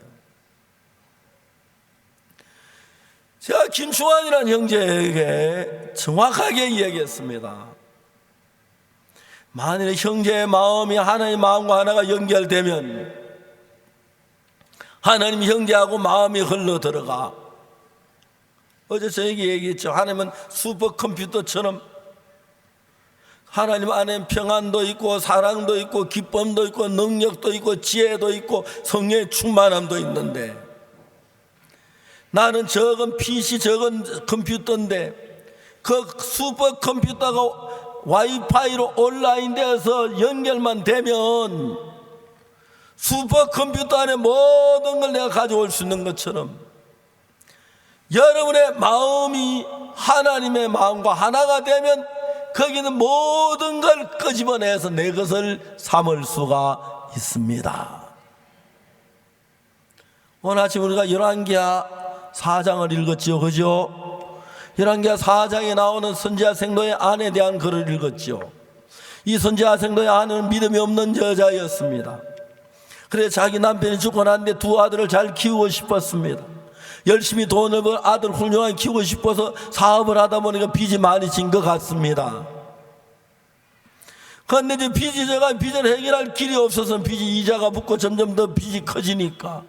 제가 김충환이라는 형제에게 정확하게 이야기했습니다. 만일 형제의 마음이 하나님의 마음과 하나가 연결되면 하나님 형제하고 마음이 흘러 들어가. 어제 저에게 얘기했죠. 하나님은 슈퍼컴퓨터처럼 하나님 안에 평안도 있고 사랑도 있고 기쁨도 있고 능력도 있고 지혜도 있고 성령의 충만함도 있는데, 나는 적은 PC, 적은 컴퓨터인데 그 슈퍼컴퓨터가 와이파이로 온라인돼서 연결만 되면 슈퍼컴퓨터 안에 모든 걸 내가 가져올 수 있는 것처럼, 여러분의 마음이 하나님의 마음과 하나가 되면 거기는 모든 걸 끄집어내서 내 것을 삼을 수가 있습니다. 오늘 아침 우리가 열왕기하 4장을 읽었지요, 그죠? 열왕기하 4장에 나오는 선지자 생도의 아내에 대한 글을 읽었지요. 이 선지자 생도의 아내는 믿음이 없는 여자였습니다. 그래서 자기 남편이 죽고 난 뒤에 두 아들을 잘 키우고 싶었습니다. 열심히 돈을 벌 아들 훌륭하게 키우고 싶어서 사업을 하다 보니까 빚이 많이 진 것 같습니다. 그런데 이제 빚을 해결할 길이 없어서 빚이 이자가 붙고 점점 더 빚이 커지니까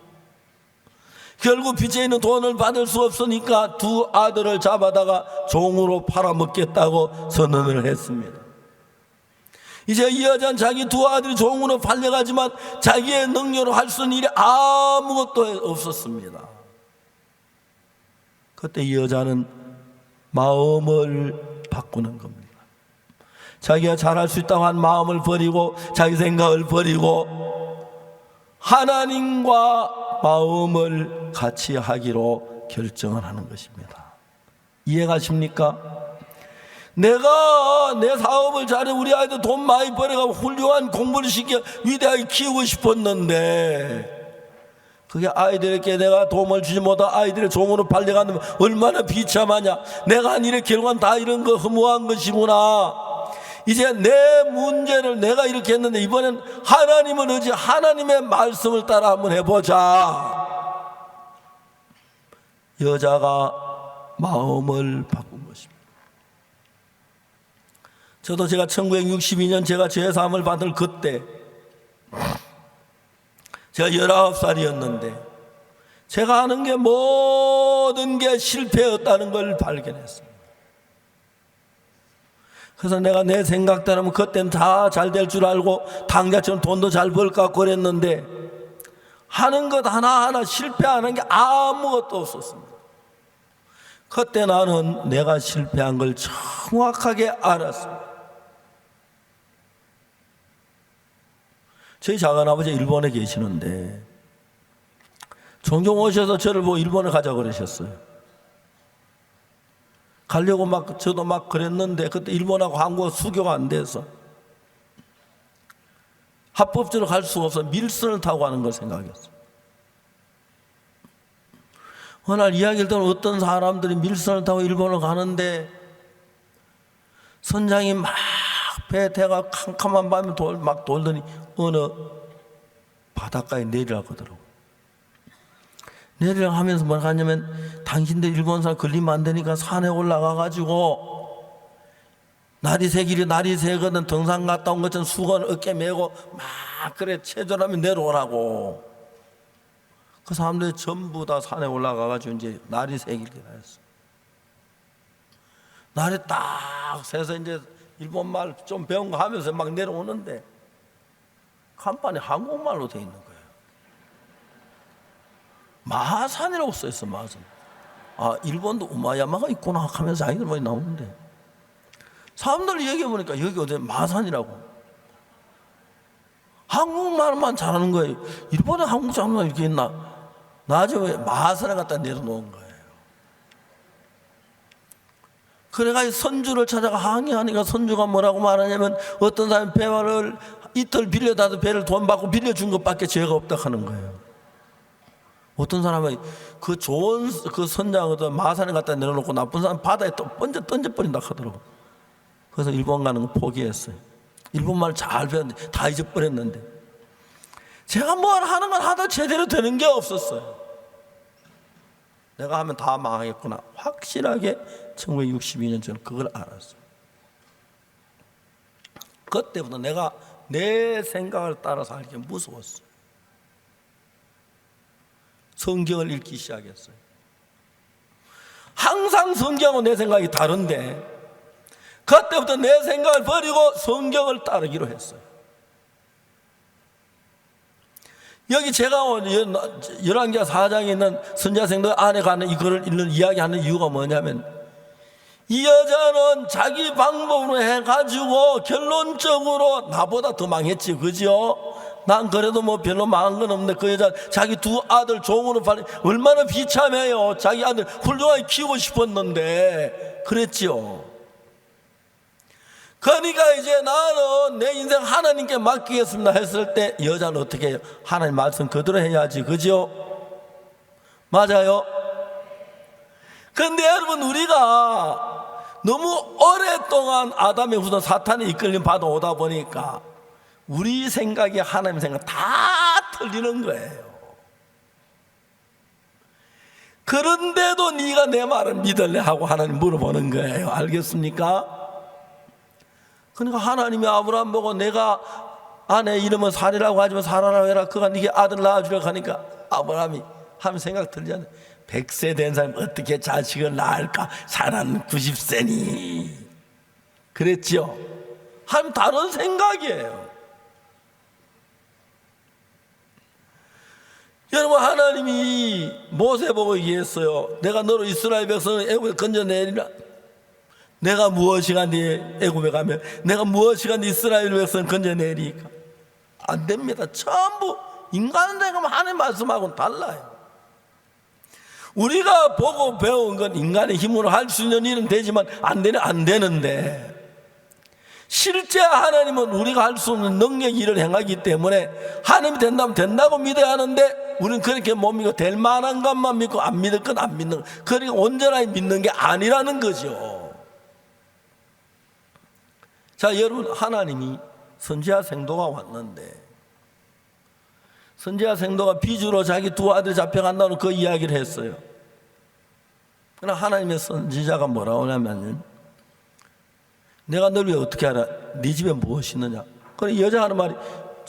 결국 빚에 있는 돈을 받을 수 없으니까 두 아들을 잡아다가 종으로 팔아먹겠다고 선언을 했습니다. 이제 이 여자는 자기 두 아들이 종으로 팔려가지만 자기의 능력으로 할 수 있는 일이 아무것도 없었습니다. 그때 이 여자는 마음을 바꾸는 겁니다. 자기가 잘할 수 있다고 한 마음을 버리고 자기 생각을 버리고 하나님과 마음을 같이 하기로 결정을 하는 것입니다. 이해가십니까? 내가 내 사업을 잘해 우리 아이들 돈 많이 벌어가고 훌륭한 공부를 시켜 위대하게 키우고 싶었는데, 그게 아이들에게 내가 도움을 주지 못하고 아이들의 종으로 팔려가면 얼마나 비참하냐. 내가 한 일의 결과는 다 이런 거 허무한 것이구나. 이제 내 문제를 내가 이렇게 했는데 이번엔 하나님을 의지 하나님의 말씀을 따라 한번 해보자. 여자가 마음을 바꾼 것입니다. 저도 제가 1962년 제가 죄사함을 받을 그때 제가 19살이었는데 제가 하는 게 모든 게 실패였다는 걸 발견했습니다. 그래서 내가 내 생각대로면 그때는 다 잘 될 줄 알고 당자처럼 돈도 잘 벌 것 같고 그랬는데 하는 것 하나하나 실패하는 게 아무것도 없었습니다. 그때 나는 내가 실패한 걸 정확하게 알았습니다. 저희 작은아버지 일본에 계시는데 종종 오셔서 저를 보고 일본에 가자고 그러셨어요. 가려고 저도 그랬는데 그때 일본하고 한국어 수교가 안 돼서 합법적으로 갈 수가 없어 밀선을 타고 가는 걸 생각했어요. 어느 날 이야기를 들으면 어떤 사람들이 밀선을 타고 일본을 가는데 선장이 막 배 대가 캄캄한 밤에 돌더니 어느 바닷가에 내리라고 하더라고요. 내리라고 하면서 뭘 하냐면 당신들 일본 사람 걸리면 안 되니까 산에 올라가가지고 날이 새길이 날이 새거든 등산 갔다 온 것처럼 수건 어깨 메고 막 그래 체조하며 내려오라고. 그 사람들이 전부 다 산에 올라가가지고 이제 날이 새길 기다렸어. 날이 딱 새서 이제 일본말 좀 배운 거 하면서 막 내려오는데 간판에 한국말로 돼 있는 거예요. 마산이라고 써있어. 마산. 아, 일본도 우마야마가 있구나 하면서 아이들 많이 나오는데 사람들이 얘기해보니까 여기 어디 마산이라고. 한국말만 잘하는 거예요. 일본에 한국 잘하는 이렇게 있나? 나중에 마산에 갖다 내려놓은 거예요. 그래가지고 선주를 찾아가 항의하니까 선주가 뭐라고 말하냐면 어떤 사람이 배를 이틀 빌려다도 배를 돈 받고 빌려준 것밖에 죄가 없다 하는 거예요. 어떤 사람은 그 좋은 그 선장을 마산에 갖다 내려놓고 나쁜 사람 바다에 또 던져버린다 하더라고. 그래서 일본 가는 거 포기했어요. 일본말 잘 배웠는데 다 잊어버렸는데 제가 뭘 하는 건 하다 제대로 되는 게 없었어요. 내가 하면 다 망하겠구나. 확실하게 1962년 전에 그걸 알았어요. 그때부터 내가 내 생각을 따라 살기 무서웠어요. 성경을 읽기 시작했어요. 항상 성경하고 내 생각이 다른데 그때부터 내 생각을 버리고 성경을 따르기로 했어요. 여기 제가 열왕기하 4장에 있는 선지자생도 안에 가는 이거를 읽는 이야기하는 이유가 뭐냐면 이 여자는 자기 방법으로 해가지고 결론적으로 나보다 더 망했지, 그죠? 난 그래도 뭐 별로 망한 건 없는데 그 여자 자기 두 아들 종으로 얼마나 비참해요. 자기 아들 훌륭하게 키우고 싶었는데 그랬지요. 그러니까 이제 나는 내 인생 하나님께 맡기겠습니다 했을 때 여자는 어떻게 해요? 하나님 말씀 그대로 해야지, 그죠? 맞아요? 근데 여러분 우리가 너무 오랫동안 아담의 후손 사탄의 이끌림 받아오다 보니까 우리 생각이 하나님 생각 다 틀리는 거예요. 그런데도 네가 내 말을 믿을래 하고 하나님 물어보는 거예요. 알겠습니까? 그러니까 하나님이 아브라함 보고 내가 아내 이름은 사리라고 하지만 사라라고 해라. 그가 네게 아들 낳아주려고 하니까 아브라함이 하면 생각 들잖아요. 100세 된 사람이 어떻게 자식을 낳을까? 사라는 90세니 그랬죠. 하면 다른 생각이에요. 여러분 하나님이 모세 보고 얘기했어요. 내가 너로 이스라엘 백성을 애굽에 건져내리라. 내가 무엇이가 네 애굽에 가면 내가 무엇이가 네 이스라엘 백성을 건져내리까? 안 됩니다. 전부 인간은 내가 하나님 말씀하고는 달라요. 우리가 보고 배운 건 인간의 힘으로 할 수 있는 일은 되지만 안 되는데 실제 하나님은 우리가 할 수 없는 능력 일을 행하기 때문에 하나님이 된다면 된다고 믿어야 하는데 우리는 그렇게 못 믿고 될 만한 것만 믿고 안 믿을 건 안 믿는, 그러니까 온전하게 믿는 게 아니라는 거죠. 자, 여러분 하나님이 선지자 생도가 왔는데 선지자 생도가 비주로 자기 두 아들 잡혀간다는 그 이야기를 했어요. 그러나 하나님의 선지자가 뭐라고 하냐면 내가 널 왜 어떻게 알아? 네 집에 무엇이 있느냐? 그래 여자가 하는 말이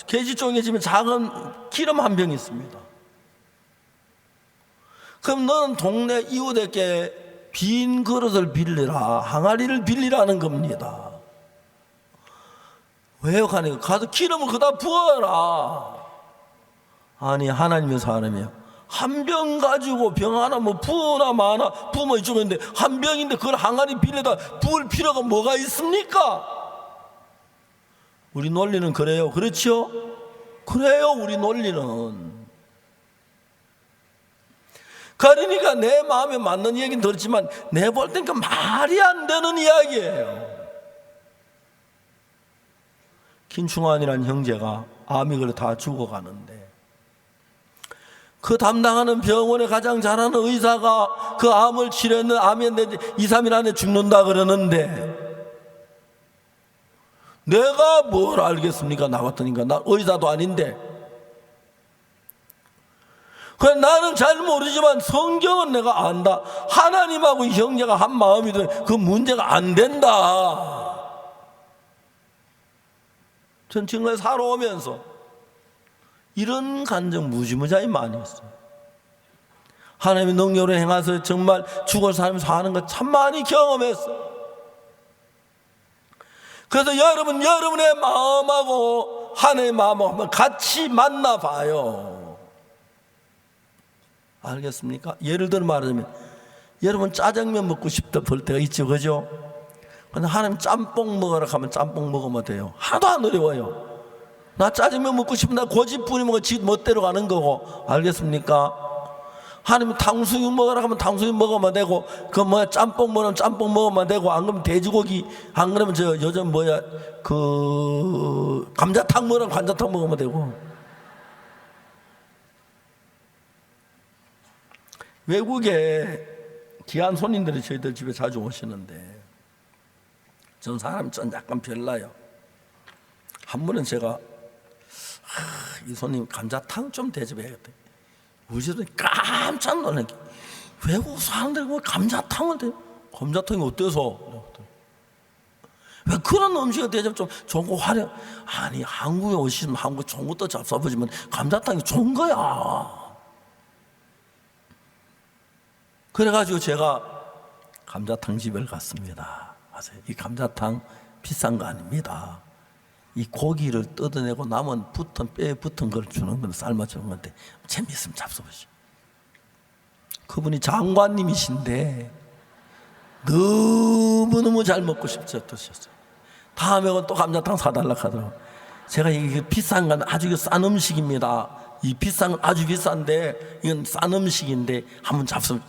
계집 종의 집에 작은 기름 한 병이 있습니다. 그럼 너는 동네 이웃에게 빈 그릇을 빌리라, 항아리를 빌리라는 겁니다. 왜요? 가니까 가서 기름을 그다 부어라. 아니 하나님의 사람이야. 한 병 가지고 병 하나 뭐 부으나 마나 부으면 이쪽인데 한 병인데 그걸 항아리 빌려다 부을 필요가 뭐가 있습니까? 우리 논리는 그래요. 그렇죠? 그래요. 우리 논리는. 그러니까 내 마음에 맞는 얘기는 들었지만 내 볼 땐 그 말이 안 되는 이야기예요. 김충환이라는 형제가 암이 걸려 다 죽어가는데 그 담당하는 병원에 가장 잘하는 의사가 그 암을 치료했는 암이었는데 2, 3일 안에 죽는다 그러는데 내가 뭘 알겠습니까? 나 같으니까 나 의사도 아닌데. 그래 나는 잘 모르지만 성경은 내가 안다. 하나님하고 이 형제가 한 마음이든 그 문제가 안 된다. 전 지금까지 살아오면서 이런 간증 무지무지하게 많이 했어요. 하나님의 능력으로 행해서 정말 죽을 사람이 사는 거 참 많이 경험했어요. 그래서 여러분의 마음하고 하나님의 마음하고 한번 같이 만나봐요. 알겠습니까? 예를 들어 말하자면 여러분 짜장면 먹고 싶다 볼 때가 있죠, 그죠? 근데 하나님 짬뽕 먹으라 하면 짬뽕 먹으면 돼요. 하나도 안 어려워요. 나 짜장면 먹고 싶으면 나 고집부리면 지 멋대로 가는 거고. 알겠습니까? 하나님 탕수육 먹으라 하면 탕수육 먹으면 되고, 그 뭐야 짬뽕 먹으면 짬뽕 먹으면 되고, 안 그러면 돼지고기, 안 그러면 저 요즘 뭐야 그 감자탕 먹으면 감자탕 먹으면 되고. 외국에 귀한 손님들이 저희들 집에 자주 오시는데 전 사람이 좀 약간 별나요. 한 번은 제가 이 손님 감자탕 좀 대접해야겠다. 우리 집은 깜짝 놀란 게 외국 사람들이 뭐 감자탕을 대? 감자탕이 어때서? 왜 그런 음식을 대접 좀 좋은 거 화려? 아니 한국에 오시면 한국 좋은 것도 잡숴보지만 감자탕이 좋은 거야. 그래가지고 제가 감자탕 집을 갔습니다. 아세요? 이 감자탕 비싼 거 아닙니다. 이 고기를 뜯어내고 남은 뼈에 붙은 걸 주는 건 삶아주는 건데 재미있으면 잡숴보시오. 그분이 장관님이신데 너무너무 잘 먹고 싶죠. 드셨어요. 다음에 또 감자탕 사달라 하더라고요. 제가 이게 비싼 건 아주 싼 음식입니다. 이 비싼 건 아주 비싼데 이건 싼 음식인데 한번 잡숴.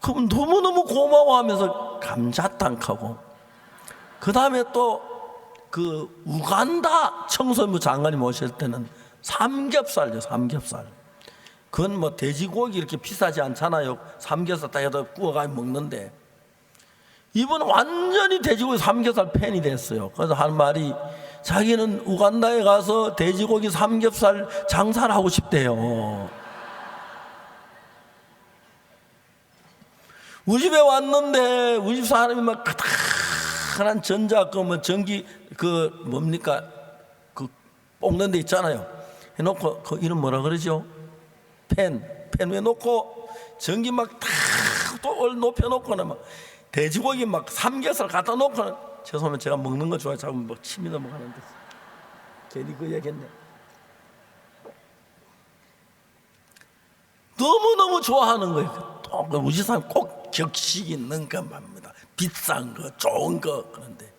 그분 너무너무 고마워하면서 감자탕하고, 그 다음에 또 그 우간다 청소부 장관님 오실 때는 삼겹살이죠. 삼겹살. 그건 뭐 돼지고기 이렇게 비싸지 않잖아요. 삼겹살 딱 해서 구워가지고 먹는데 이분은 완전히 돼지고기 삼겹살 팬이 됐어요. 그래서 한 말이 자기는 우간다에 가서 돼지고기 삼겹살 장사를 하고 싶대요. 우리 집에 왔는데 우리 집 사람이 막 크다란 전자 그 뭐 전기 그 뭡니까 그 볶는 데 있잖아요. 해놓고 그 이름 뭐라 그러죠? 팬 위에 놓고 전기 막 탁 또 높여놓고는 막 돼지고기 막 삼겹살 갖다 놓고는, 죄송하면 제가 먹는 거 좋아해 자꾸 뭐 침이 넘어가는데 괜히 그 얘기했네. 너무너무 좋아하는 거예요. 또 우리 사람 꼭 격식 있는 것만 합니다. 비싼 거, 좋은 거. 그런데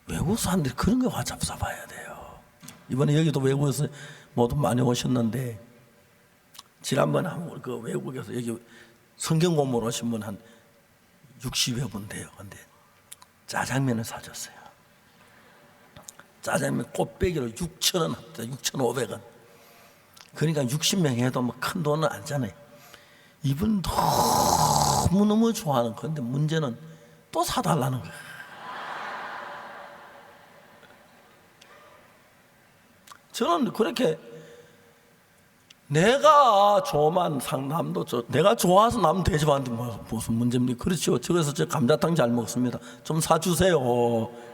외국 사람들이 그런 거 잡숴봐야 돼요. 이번에 여기도 외국에서 모두 많이 오셨는데 지난번에 그 외국에서 여기 성경 공부를 오신 분 한 60여 분 돼요. 근데 짜장면을 사줬어요. 짜장면 꽃배기로 6,000원 합니다. 6,500원. 그러니까 60명 해도 뭐 큰 돈은 아니잖아요. 이분 너무너무 좋아하는 건데 문제는 또 사달라는 거예요. 저는 그렇게 내가 좋아만 상남도 내가 좋아서 남 대접하는데 무슨 문제입니까? 그렇죠. 그래서 저 감자탕 잘 먹습니다. 좀 사주세요.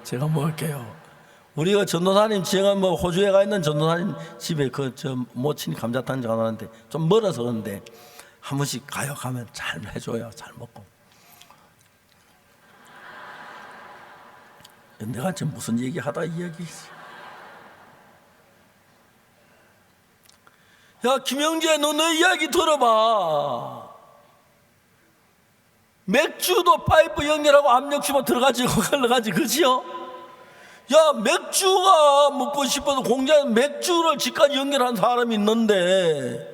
제가 먹을게요. 우리가 전도사님, 제가 뭐 호주에 가 있는 전도사님 집에 그 저 모친이 감자탕 전하는데 좀 멀어서 그런데 한 번씩 가요. 가면 잘 해줘요. 잘 먹고. 내가 지금 무슨 얘기하다 이 얘기. 야 김영재, 너 이야기 들어봐. 맥주도 파이프 연결하고 압력주만 들어가지고 흘러가지, 그지요? 야 맥주가 먹고 싶어서 공장에 맥주를 집까지 연결한 사람이 있는데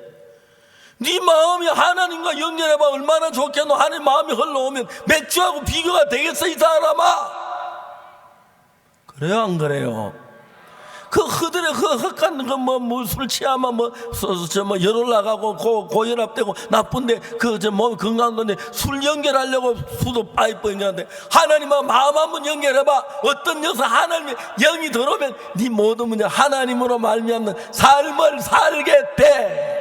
네 마음이 하나님과 연결해봐. 얼마나 좋겠노. 하나님 마음이 흘러오면 맥주하고 비교가 되겠어 이 사람아? 그래요 안 그래요? 그 허들에 그 헛간 술 취하면 뭐 열 올라가고 고혈압되고 나쁜데 그 몸 건강한데 술 연결하려고 수도 파이프 연결하는데 하나님과 마음 한번 연결해봐. 어떤 여서 하나님의 영이 들어오면 네 모든 문제 하나님으로 말미암는 삶을 살게 돼.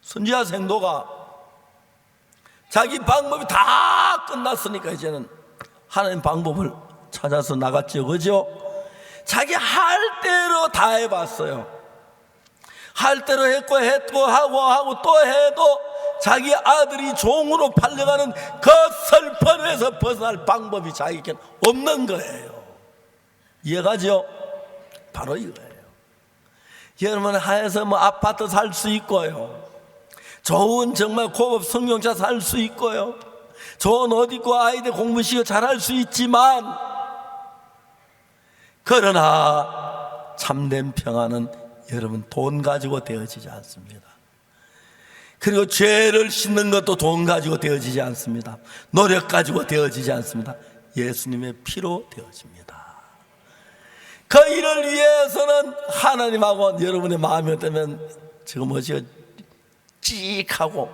선지자 생도가 자기 방법이 다 끝났으니까 이제는 하나님 방법을 찾아서 나갔죠. 그죠? 자기 할 대로 다 해봤어요. 할 대로 했고 하고 또 해도 자기 아들이 종으로 팔려가는 그 슬픔에서 벗어날 방법이 자기에겐 없는 거예요. 이해가죠? 바로 이거예요. 여러분 하에서 뭐 아파트 살 수 있고요. 좋은 정말 고급 성경차 살 수 있고요. 좋은 옷 입고 아이들 공부 시켜 잘할 수 있지만 그러나 참된 평안은 여러분 돈 가지고 되어지지 않습니다. 그리고 죄를 씻는 것도 돈 가지고 되어지지 않습니다. 노력 가지고 되어지지 않습니다. 예수님의 피로 되어집니다. 그 일을 위해서는 하나님하고 여러분의 마음이 어떠면 지금 뭐지 찍하고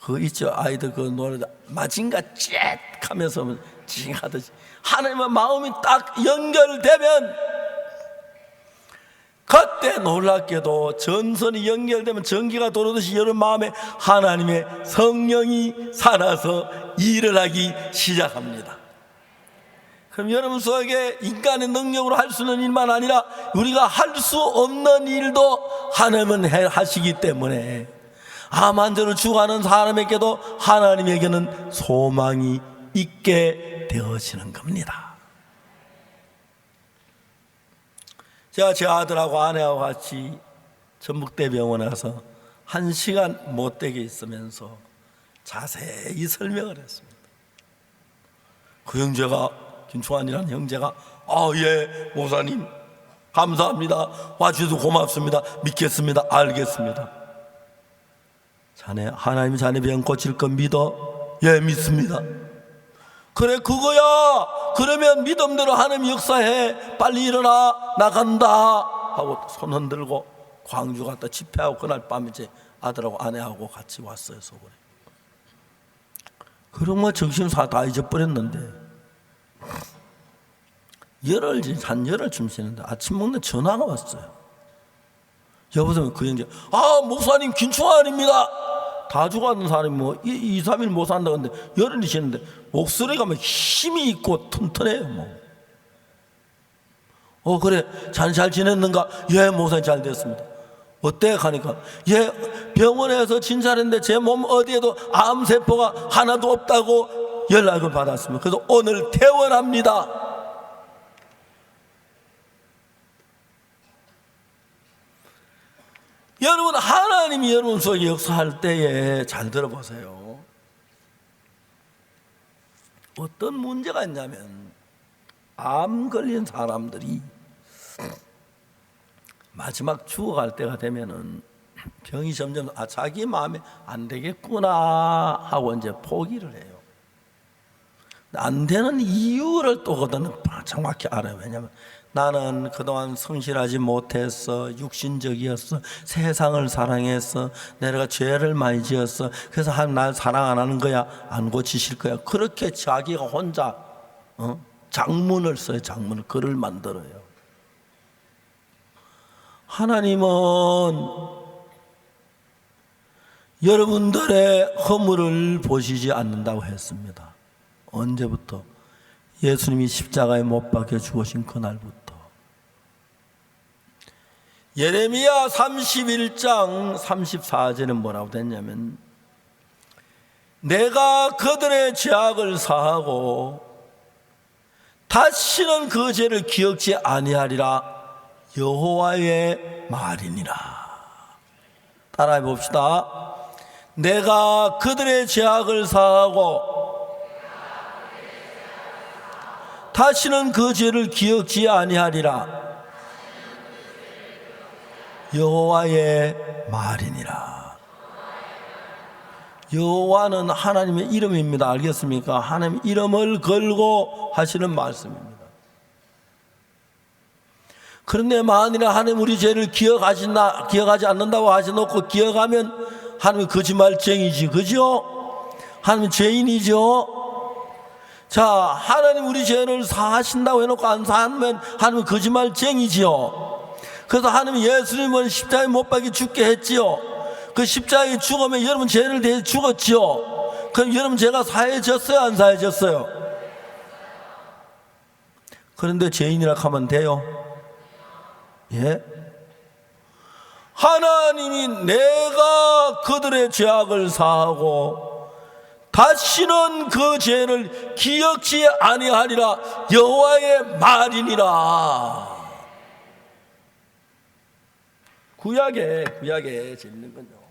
그 있죠, 아이들 그 노래 마징가 잭 하면서 찡 하듯이 하나님의 마음이 딱 연결되면 그때 놀랍게도 전선이 연결되면 전기가 돌아오듯이 여러분 마음에 하나님의 성령이 살아서 일을 하기 시작합니다. 그럼 여러분 속에 인간의 능력으로 할 수 있는 일만 아니라 우리가 할 수 없는 일도 하나님은 하시기 때문에 암환자로 죽어가는 사람에게도 하나님에게는 소망이 있게 되어지는 겁니다. 제가 제 아들하고 아내하고 같이 전북대병원에 가서 1시간 못되게 있으면서 자세히 설명을 했습니다. 그 형제가, 김충환이라는 형제가 예 목사님 감사합니다, 와주셔서 고맙습니다, 믿겠습니다, 알겠습니다. 자네 하나님이 자네 병 고칠 건 믿어? 예 믿습니다. 그래 그거야. 그러면 믿음대로 하나님 역사해. 빨리 일어나 나간다 하고 손 흔들고 광주 갔다 집회하고 그날 밤에 이제 아들하고 아내하고 같이 왔어요, 서울에. 그러면 정신사 다 잊어버렸는데 한 열흘쯤 지났는데 아침 먹는 전화가 왔어요. 여보세요. 그 형제 목사님 김충환입니다. 다 죽어가는 사람이 뭐 2, 3일 못 산다고 하는데 열흘이 지났는데 목소리가 막 힘이 있고 튼튼해요. 그래 잘 지냈는가? 예 목사님 잘 됐습니다. 어때? 하니까 예 병원에서 진찰했는데 제 몸 어디에도 암세포가 하나도 없다고 연락을 받았습니다. 그래서 오늘 퇴원합니다. 여러분 하나님이 여러분 속에 역사할 때에 잘 들어보세요. 어떤 문제가 있냐면 암 걸린 사람들이 마지막 죽어갈 때가 되면은 병이 점점 자기 마음에 안 되겠구나 하고 이제 포기를 해요. 안 되는 이유를 또 그들은 정확히 알아요. 왜냐하면 나는 그동안 성실하지 못했어, 육신적이었어, 세상을 사랑했어, 내가 죄를 많이 지었어, 그래서 하나님 날 사랑 안 하는 거야, 안 고치실 거야. 그렇게 자기가 혼자 장문을 써요. 장문을, 글을 만들어요. 하나님은 여러분들의 허물을 보시지 않는다고 했습니다. 언제부터? 예수님이 십자가에 못 박혀 죽으신 그날부터. 예레미야 31장 34절은 뭐라고 됐냐면 내가 그들의 죄악을 사하고 다시는 그 죄를 기억지 아니하리라 여호와의 말이니라. 따라해 봅시다. 내가 그들의 죄악을 사하고 다시는 그 죄를 기억지 아니하리라 여호와의 말이니라. 여호와는 하나님의 이름입니다. 알겠습니까? 하나님 이름을 걸고 하시는 말씀입니다. 그런데 만일에 하나님 우리 죄를 기억하지 않는다고 하셔놓고 기억하면 하나님 거짓말쟁이지, 그죠? 하나님 죄인이죠. 자, 하나님 우리 죄를 사하신다고 해놓고 안 사하면 하나님 거짓말쟁이지요. 그래서 하나님 예수님을 십자가에 못 박혀 죽게 했지요. 그 십자가에 죽으면 여러분 죄를 대해 죽었지요. 그럼 여러분 죄가 사해졌어요, 안 사해졌어요? 그런데 죄인이라 하면 돼요? 예? 하나님이 내가 그들의 죄악을 사하고 다시는 그 죄를 기억지 아니하리라 여호와의 말이니라. 구약에 재밌는 건요.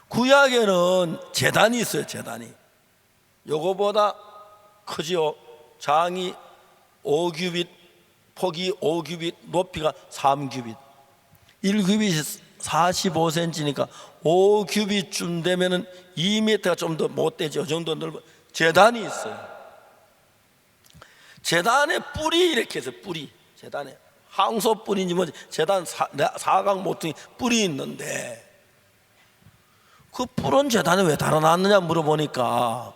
구약에는 제단이 있어요. 제단이 요거보다 크지요. 장이 5규빗, 폭이 5규빗, 높이가 3규빗. 1규빗이 45cm니까 5규빗쯤 되면은 2m가 좀 더 못 되죠. 그 정도 넓어. 제단이 있어요. 제단에 뿔이 이렇게 해서 뿔이, 제단에 항소 뿔인지 뭐지, 제단 사각 모퉁이 뿔이 있는데 그 뿔은 제단에 왜 달아놨느냐 물어보니까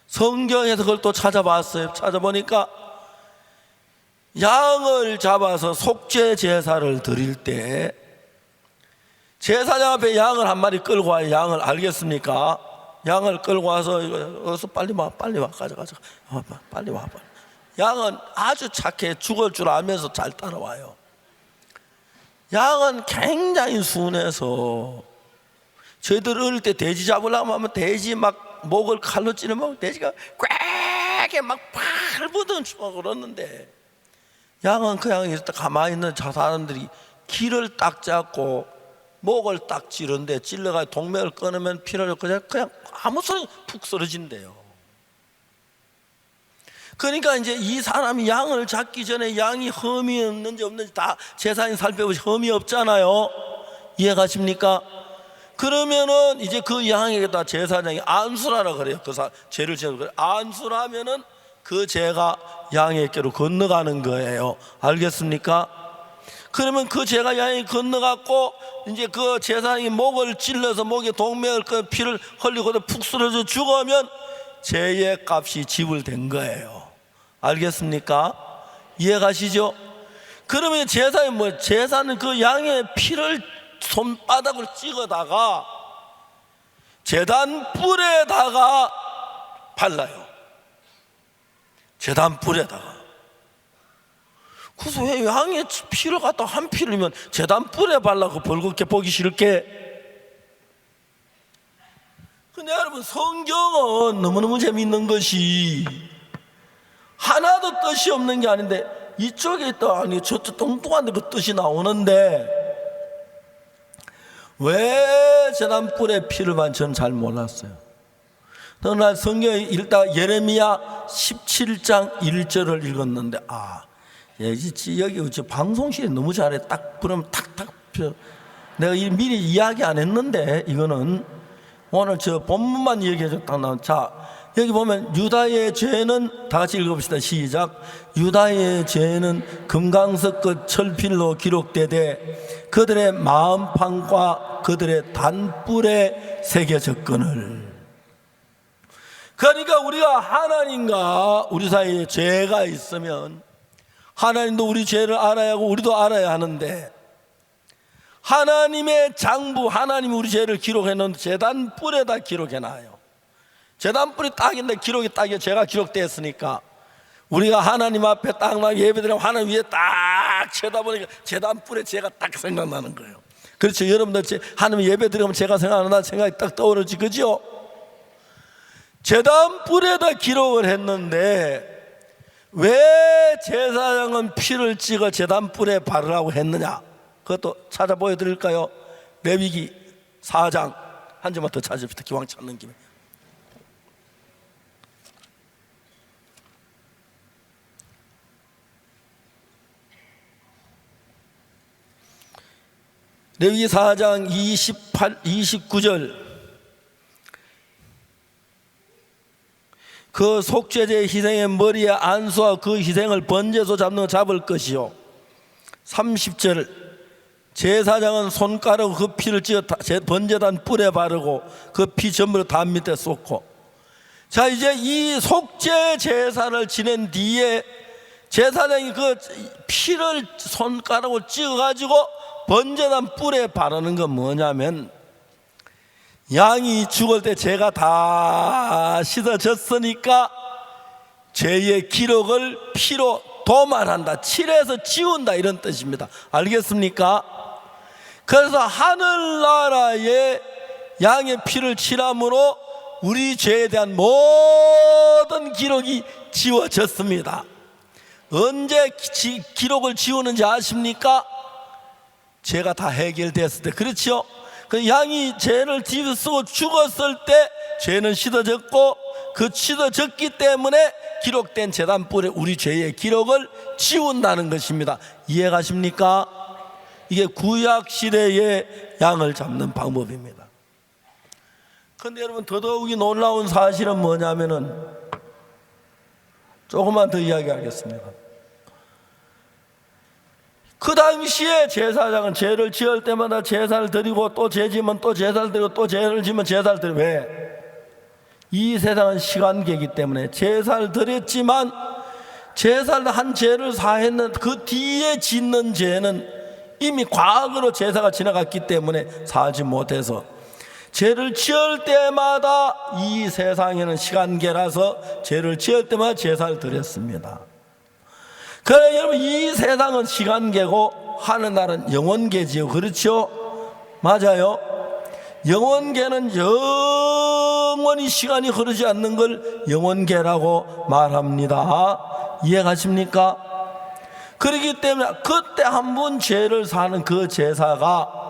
성경에서 그걸 또 찾아봤어요. 찾아보니까 양을 잡아서 속죄 제사를 드릴 때 제사장 앞에 양을 한 마리 끌고 와요. 양을, 알겠습니까? 양을 끌고 와서 어서 빨리 와, 가자. 빨리 와. 양은 아주 착해, 죽을 줄 알면서 잘 따라와요. 양은 굉장히 순해서 저희들 어릴 때 돼지 잡으려고 하면 돼지 막 목을 칼로 찌르면 돼지가 꽥게 막 발부든 추고 그러는데 양은 그냥 이렇게 가만히 있는 저 사람들이 기를 딱 잡고 목을 딱 찌른데 찔러가 동맥을 끊으면 피를 그냥 아무 소리 푹 쓰러진대요. 그러니까 이제 이 사람이 양을 잡기 전에 양이 흠이 없는지 없는지 다 제사장이 살펴보시 흠이 없잖아요. 이해가십니까? 그러면은 이제 그 양에게다 제사장이 안수라라 그래요. 그 죄를 지는 거예요. 안수라면은 그 죄가 양에게로 건너가는 거예요. 알겠습니까? 그러면 그 죄가 양이 건너갔고 이제 그 제사장이 목을 찔러서 목에 동맥을 그 피를 흘리고 푹 쓰러져 죽으면 죄의 값이 지불된 거예요. 알겠습니까? 이해가시죠? 그러면 제사는 그 양의 피를 손바닥으로 찍어다가 제단 뿔에다가 발라요. 제단 뿔에다가. 그래서 왜 양의 피를 갖다 한 피를면 제단 뿔에 발라고 벌겋게 보기 싫게? 근데 여러분, 성경은 너무너무 재미있는 것이 하나도 뜻이 없는 게 아닌데 이쪽에 있다 아니 저쪽 뚱뚱한데 그 뜻이 나오는데 왜 제단 뿔에 피를 반 저는 잘 몰랐어요. 어느 날 성경에 읽다가 예레미야 17장 1절을 읽었는데 여기 방송실에 너무 잘해. 딱 부르면 탁탁 펴. 내가 미리 이야기 안 했는데 이거는 오늘 저 본문만 얘기해 줬다 나온. 자, 여기 보면 유다의 죄는 다 같이 읽어봅시다. 시작. 유다의 죄는 금강석 끝 철필로 기록되되 그들의 마음판과 그들의 단뿔에 새겨졌거늘. 그러니까 우리가 하나님과 우리 사이에 죄가 있으면 하나님도 우리 죄를 알아야 하고 우리도 알아야 하는데 하나님의 장부, 하나님이 우리 죄를 기록해놓은 제단 뿔에다 기록해놔요. 제단 뿔이 딱인데 기록이 딱이에요. 죄가 기록되었으니까 우리가 하나님 앞에 딱 막 예배드리면 하나님 위에 딱 쳐다보니까 제단 뿔에 죄가 딱 생각나는 거예요. 그렇죠. 여러분들 하나님 예배드리면 죄가 생각나는 생각이 딱 떠오르지, 그죠? 제단 뿔에다 기록을 했는데 왜 제사장은 피를 찍어 제단 뿔에 바르라고 했느냐? 그것도 찾아 보여드릴까요? 레위기 4장 한 점만 더 찾읍시다. 기왕 찾는 김에. 레위기 4장 29절. 그 속죄제 희생의 머리에 안수와 그 희생을 번제소 잡을 것이요. 30절. 제사장은 손가락으로 그 피를 찍어 번제단 뿔에 바르고 그 피 전부를 담 밑에 쏟고. 자, 이제 이 속죄 제사를 지낸 뒤에 제사장이 그 피를 손가락으로 찍어가지고 번제단 뿔에 바르는 건 뭐냐면 양이 죽을 때 죄가 다 씻어졌으니까 죄의 기록을 피로 도말한다, 칠해서 지운다, 이런 뜻입니다. 알겠습니까? 그래서 하늘나라에 양의 피를 칠함으로 우리 죄에 대한 모든 기록이 지워졌습니다. 언제 기록을 지우는지 아십니까? 죄가 다 해결됐을 때. 그렇죠? 그 양이 죄를 뒤집어 쓰고 죽었을 때 죄는 씻어졌고 그 씻어졌기 때문에 기록된 제단불에 우리 죄의 기록을 지운다는 것입니다. 이해가십니까? 이게 구약시대의 양을 잡는 방법입니다. 그런데 여러분, 더더욱이 놀라운 사실은 뭐냐면은, 조금만 더 이야기하겠습니다. 그 당시에 제사장은 죄를 지을 때마다 제사를 드리고, 또 죄 지면 또 제사를 드리고, 또 죄를 지면 제사를 드리고. 왜? 이 세상은 시간계이기 때문에 제사를 드렸지만, 제사를 한 죄를 사했는 그 뒤에 짓는 죄는 이미 과거로 제사가 지나갔기 때문에 사지 못해서, 죄를 지을 때마다, 이 세상에는 시간계라서 죄를 지을 때마다 제사를 드렸습니다. 그래 여러분, 이 세상은 시간계고 하늘나라는 영원계지요. 그렇죠? 맞아요. 영원계는 영원히 시간이 흐르지 않는 걸 영원계라고 말합니다. 이해가십니까? 그렇기 때문에 그때 한 번 죄를 사는 그 제사가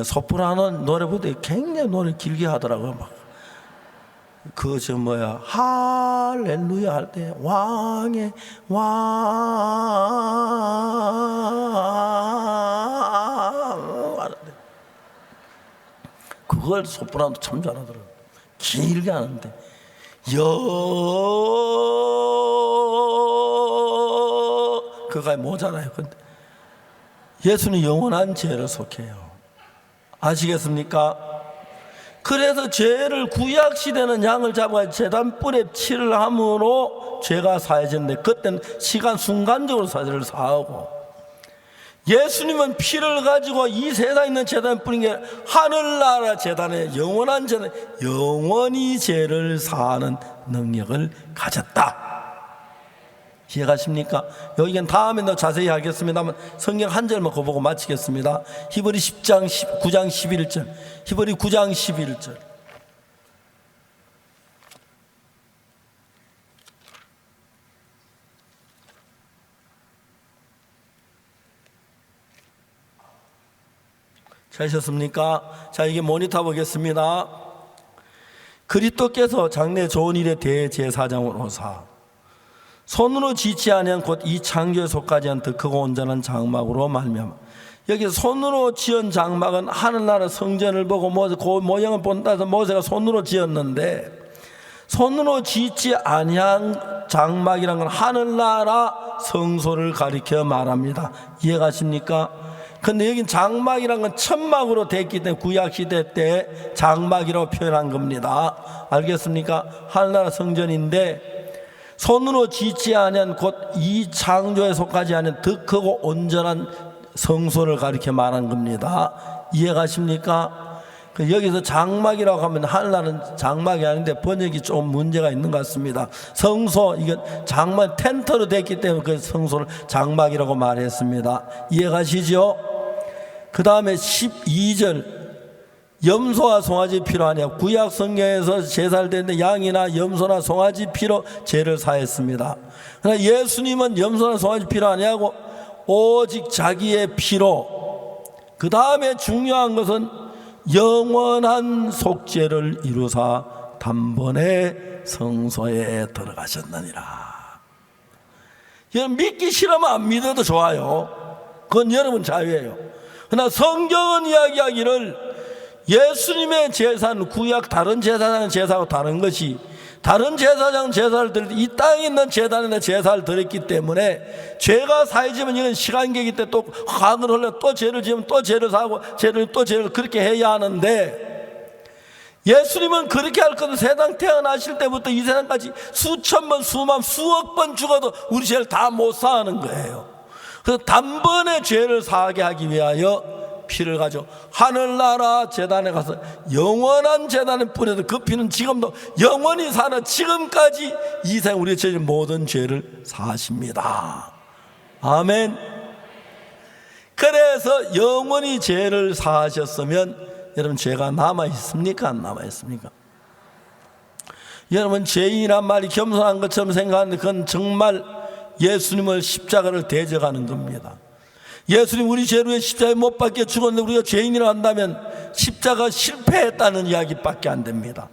소프라노 노래 볼 때 굉장히 노래 길게 하더라고요. 막 할렐루야 할 때 왕의 왕, 그걸 소프라노 참 잘하더라고요. 길게 하는데 그가 모자라요. 근데 예수는 영원한 죄를 속해요. 아시겠습니까? 그래서 죄를, 구약시대는 양을 잡아 제단불에 피를 함으로 죄가 사해졌는데, 그때는 시간 순간적으로 죄를 사하고, 예수님은 피를 가지고 이 세상에 있는 제단뿐인 게 하늘나라 제단에 영원한 제단, 영원히 죄를 사하는 능력을 가졌다. 이해가십니까? 여기는 다음에 더 자세히 하겠습니다만 성경 한 절만 보고 마치겠습니다. 히브리 9장 11절. 히브리 9장 11절. 찾으셨습니까? 자, 이게 모니터 보겠습니다. 그리스도께서 장래 좋은 일의 대제사장으로서 손으로 짓지 아니한 곧 이 창조에 속하지 않은 더 크고 온전한 장막으로 말미암아. 여기 손으로 지은 장막은 하늘나라 성전을 보고 그 모양을 본다서 모세가 손으로 지었는데, 손으로 짓지 아니한 장막이란 건 하늘나라 성소를 가리켜 말합니다. 이해가십니까? 근데 여긴 장막이란 건 천막으로 됐기 때문에 구약시대 때 장막이라고 표현한 겁니다. 알겠습니까? 하늘나라 성전인데, 손으로 짓지 아니한 곧 이 창조에 속하지 않은 더 크고 온전한 성소를 가리켜 말한 겁니다. 이해가십니까? 여기서 장막이라고 하면 하늘나라는 장막이 아닌데 번역이 좀 문제가 있는 것 같습니다. 성소, 이건 장막 텐트로 됐기 때문에 그 성소를 장막이라고 말했습니다. 이해가시죠? 그 다음에 12절. 염소와 송아지 피로 아니야. 구약 성경에서 제사를 드렸는데 양이나 염소나 송아지 피로 죄를 사했습니다. 그러나 예수님은 염소나 송아지 피로 아니하고 오직 자기의 피로, 그 다음에 중요한 것은 영원한 속죄를 이루사 단번에 성소에 들어가셨느니라. 여러분, 믿기 싫으면 안 믿어도 좋아요. 그건 여러분 자유예요. 그러나 성경은 이야기하기를 예수님의 제사는 구약 다른 제사장 제사하고 다른 것이, 다른 제사장 제사를 드릴 때 이 땅에 있는 제단에 제사를 드렸기 때문에 죄가 사해지면 이건 시간계이기 때문에 또 과거를 흘러 또 죄를 지으면 또 죄를 사고 또 죄를 그렇게 해야 하는데, 예수님은 그렇게 할 것은 세상 태어나실 때부터 이 세상까지 수천 번, 수만, 수억 번 죽어도 우리 죄를 다 못 사하는 거예요. 그래서 단번에 죄를 사하게 하기 위하여 피를 가지고 하늘나라 제단에 가서 영원한 제단에 뿌려도 그 피는 지금도 영원히 사는, 지금까지 이 세상 우리의 죄의 모든 죄를 사하십니다. 아멘. 그래서 영원히 죄를 사하셨으면 여러분, 죄가 남아있습니까? 안 남아있습니까? 여러분, 죄인이란 말이 겸손한 것처럼 생각하는데 그건 정말 예수님을 십자가를 대적하는 겁니다. 예수님 우리 죄를 위해 십자가에 못 박혀 죽었는데 우리가 죄인이라 한다면 십자가 실패했다는 이야기밖에 안 됩니다.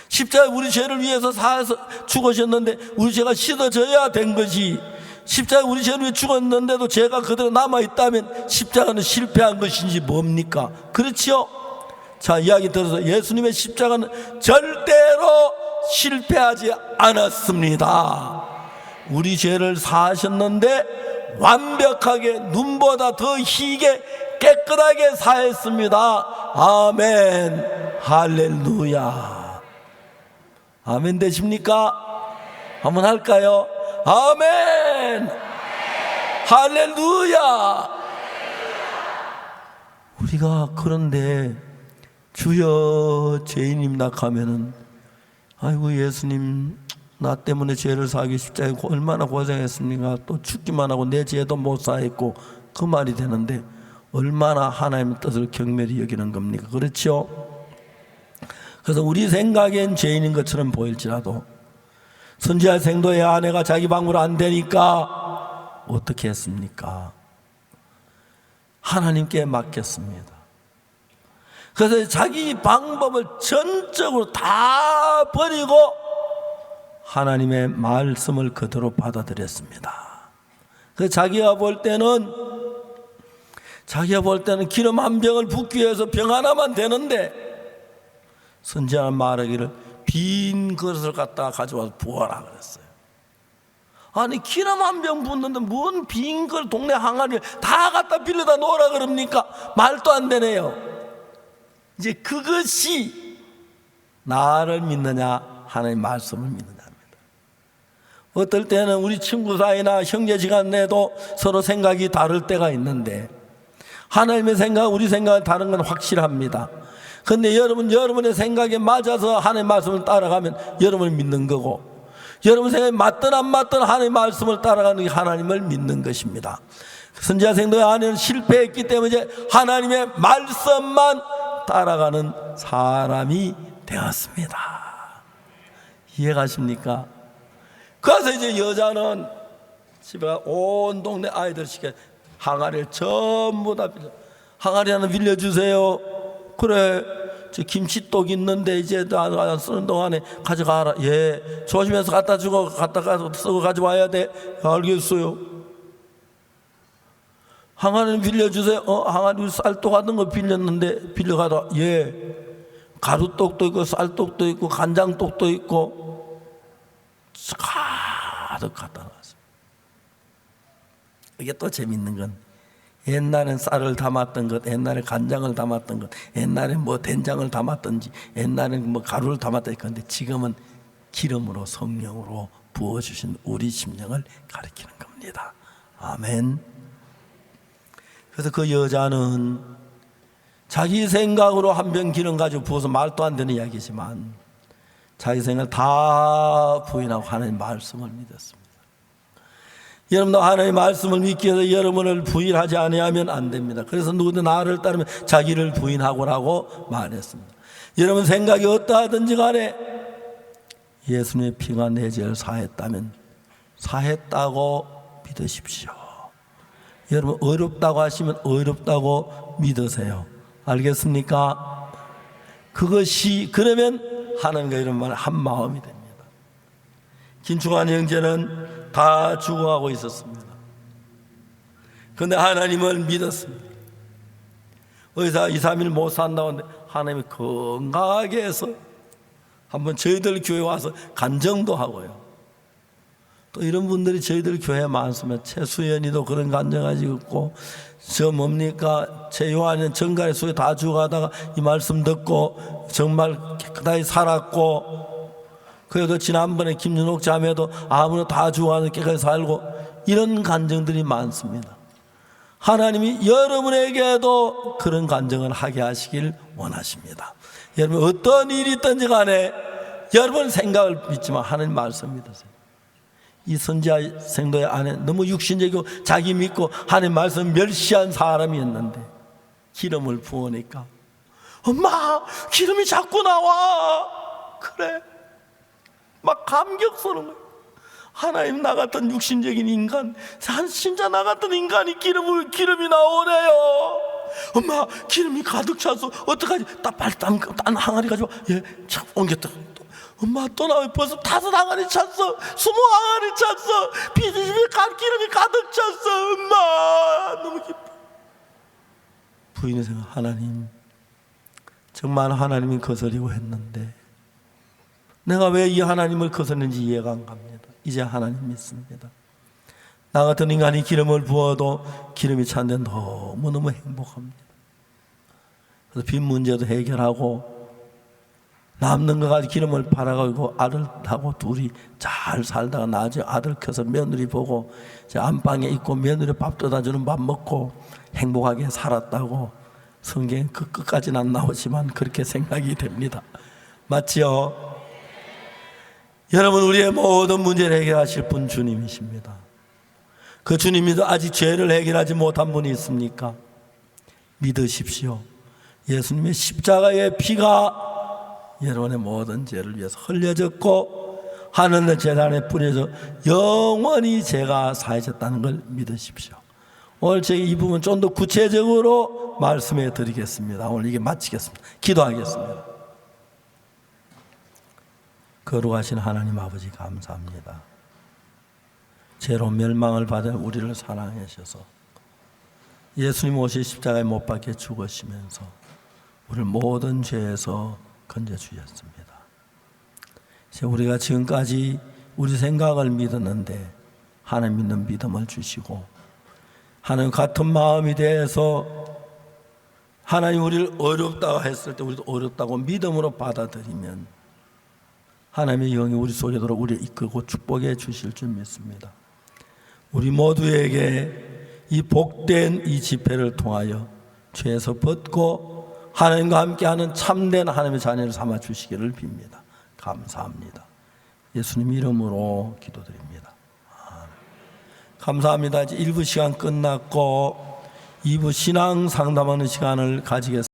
십자가에 우리 죄를 위해서 사서 죽으셨는데 우리 죄가 씻어져야 된 것이, 십자가에 우리 죄를 위해 죽었는데도 죄가 그대로 남아있다면 십자가는 실패한 것인지 뭡니까? 그렇지요? 자, 이야기 들어서 예수님의 십자가는 절대로 실패하지 않았습니다. 우리 죄를 사하셨는데 완벽하게 눈보다 더 희게 깨끗하게 사했습니다. 아멘. 할렐루야. 아멘 되십니까? 한번 할까요? 아멘. 할렐루야. 우리가 그런데 주여 죄인입니다 하면은 아이고 예수님 나 때문에 죄를 사하기 십자가에 얼마나 고생했습니까? 또 죽기만 하고 내 죄도 못 사했고, 그 말이 되는데 얼마나 하나님의 뜻을 경멸히 여기는 겁니까? 그렇죠? 그래서 우리 생각엔 죄인인 것처럼 보일지라도 선지자 생도의 아내가 자기 방법으로 안 되니까 어떻게 했습니까? 하나님께 맡겼습니다. 그래서 자기 방법을 전적으로 다 버리고 하나님의 말씀을 그대로 받아들였습니다. 그래서 자기가 볼 때는 기름 한 병을 붓기 위해서 병 하나만 되는데 선지자는 말하기를 빈 그릇을 갖다가 가져와서 부어라 그랬어요. 아니 기름 한 병 붓는데 뭔 빈 그릇 동네 항아리를 다 갖다 빌려다 놓으라 그럽니까? 말도 안 되네요. 이제 그것이 나를 믿느냐 하나님의 말씀을 믿느냐. 어떨 때는 우리 친구 사이나 형제지간 내도 서로 생각이 다를 때가 있는데 하나님의 생각, 우리 생각은 다른 건 확실합니다. 그런데 여러분의 생각에 맞아서 하나님의 말씀을 따라가면 여러분을 믿는 거고, 여러분 생각에 맞든 안 맞든 하나님의 말씀을 따라가는 게 하나님을 믿는 것입니다. 선지자 생도의 아내는 실패했기 때문에 이제 하나님의 말씀만 따라가는 사람이 되었습니다. 이해가십니까? 그래서 이제 여자는 집에 온 동네 아이들 시켜 항아리를 전부 다 빌려. 항아리 하나 빌려주세요. 그래, 저 김치떡 있는데 이제 나 쓰는 동안에 가져가라. 예, 조심해서 갖다 주고 갖다가 쓰고 가져와야 돼. 알겠어요. 항아리 빌려주세요. 항아리 쌀떡 같은 거 빌렸는데 빌려가라. 예, 가루떡도 있고 쌀떡도 있고 간장떡도 있고 가득 갖다 놨습니다. 이게 또 재밌는 건 옛날엔 쌀을 담았던 것, 옛날에 간장을 담았던 것, 옛날에 뭐 된장을 담았던지, 옛날엔 뭐 가루를 담았던지, 그런데 지금은 기름으로 성령으로 부어주신 우리 심령을 가리키는 겁니다. 아멘. 그래서 그 여자는 자기 생각으로 한 병 기름 가지고 부어서 말도 안 되는 이야기지만 자기 생각을 다 부인하고 하나님의 말씀을 믿었습니다. 여러분도 하나님의 말씀을 믿기 위해서 여러분을 부인하지 아니하면 안 됩니다. 그래서 누구든 나를 따르면 자기를 부인하고라고 말했습니다. 여러분 생각이 어떠하든지 간에 예수님의 피가 내 죄를 사했다면 사했다고 믿으십시오. 여러분 어렵다고 하시면 어렵다고 믿으세요. 알겠습니까? 그것이 그러면 하나님과 이런 말 한 마음이 됩니다. 김충환 형제는 다 죽어가고 있었습니다. 그런데 하나님을 믿었습니다. 의사 2, 3일 못 산다고 하는데 하나님이 건강하게 해서 한번 저희들 교회 와서 간정도 하고요. 또 이런 분들이 저희들 교회에 많습니다. 최수연이도 그런 간증 가지고 있고, 저 뭡니까 최요한은 정갈의 수에 다 죽어가다가 이 말씀 듣고 정말 깨끗하게 살았고, 그래도 지난번에 김윤옥 자매도 아무나 다 죽어가서 깨끗하게 살고, 이런 간증들이 많습니다. 하나님이 여러분에게도 그런 간증을 하게 하시길 원하십니다. 여러분 어떤 일이 있든지 간에 여러분 생각을 믿지만 하나님 말씀 믿으세요. 이 선지자 생도의 아내 너무 육신적이고 자기 믿고 하나님 말씀 멸시한 사람이었는데 기름을 부으니까 엄마 기름이 자꾸 나와. 그래 막 감격스러운 거예요. 하나님 나 같은 육신적인 인간, 진짜 나 같은 인간이 기름이 나오네요. 엄마 기름이 가득 차서 어떡하지? 딴 항아리 가지고 참 옮겼다. 엄마 또 나와 벌써 5 항아리 찼어, 20 항아리 찼어. 비집에 기름이 가득 찼어. 엄마 너무 기뻐. 부인이 생각, 하나님 정말 하나님이 거스리고 했는데 내가 왜 이 하나님을 거스는지 이해가 안 갑니다. 이제 하나님 믿습니다. 나 같은 인간이 기름을 부어도 기름이 찬데 너무너무 행복합니다. 그래서 빚 문제도 해결하고 남는 거 가지고 기름을 팔아가지고 아들하고 둘이 잘 살다가 나중에 아들 커서 며느리 보고 안방에 있고 며느리 밥 떠다주는 밥 먹고 행복하게 살았다고 성경 그 끝까지는 안 나오지만 그렇게 생각이 됩니다. 맞지요? 여러분, 우리의 모든 문제를 해결하실 분 주님이십니다. 그 주님이 아직 죄를 해결하지 못한 분이 있습니까? 믿으십시오. 예수님의 십자가의 피가 여러분의 모든 죄를 위해서 흘려졌고 하늘의 제단에 뿌려져 영원히 죄가 사해졌다는 걸 믿으십시오. 오늘 제가 이 부분 좀 더 구체적으로 말씀해 드리겠습니다. 오늘 이게 마치겠습니다. 기도하겠습니다. 거룩하신 하나님 아버지 감사합니다. 죄로 멸망을 받은 우리를 사랑하셔서 예수님 오시 십자가에 못 박혀 죽으시면서 우리를 모든 죄에서 건져주셨습니다. 우리가 지금까지 우리 생각을 믿었는데 하나님 믿는 믿음을 주시고 하나님 같은 마음이 돼서 하나님 우리를 어렵다고 했을 때 우리도 어렵다고 믿음으로 받아들이면 하나님의 영이 우리 속에 들어 우리를 이끌고 축복해 주실 줄 믿습니다. 우리 모두에게 이 복된 이 집회를 통하여 죄에서 벗고 하나님과 함께하는 참된 하나님의 자녀를 삼아 주시기를 빕니다. 감사합니다. 예수님 이름으로 기도드립니다. 감사합니다. 이제 1부 시간 끝났고 2부 신앙 상담하는 시간을 가지겠습니다.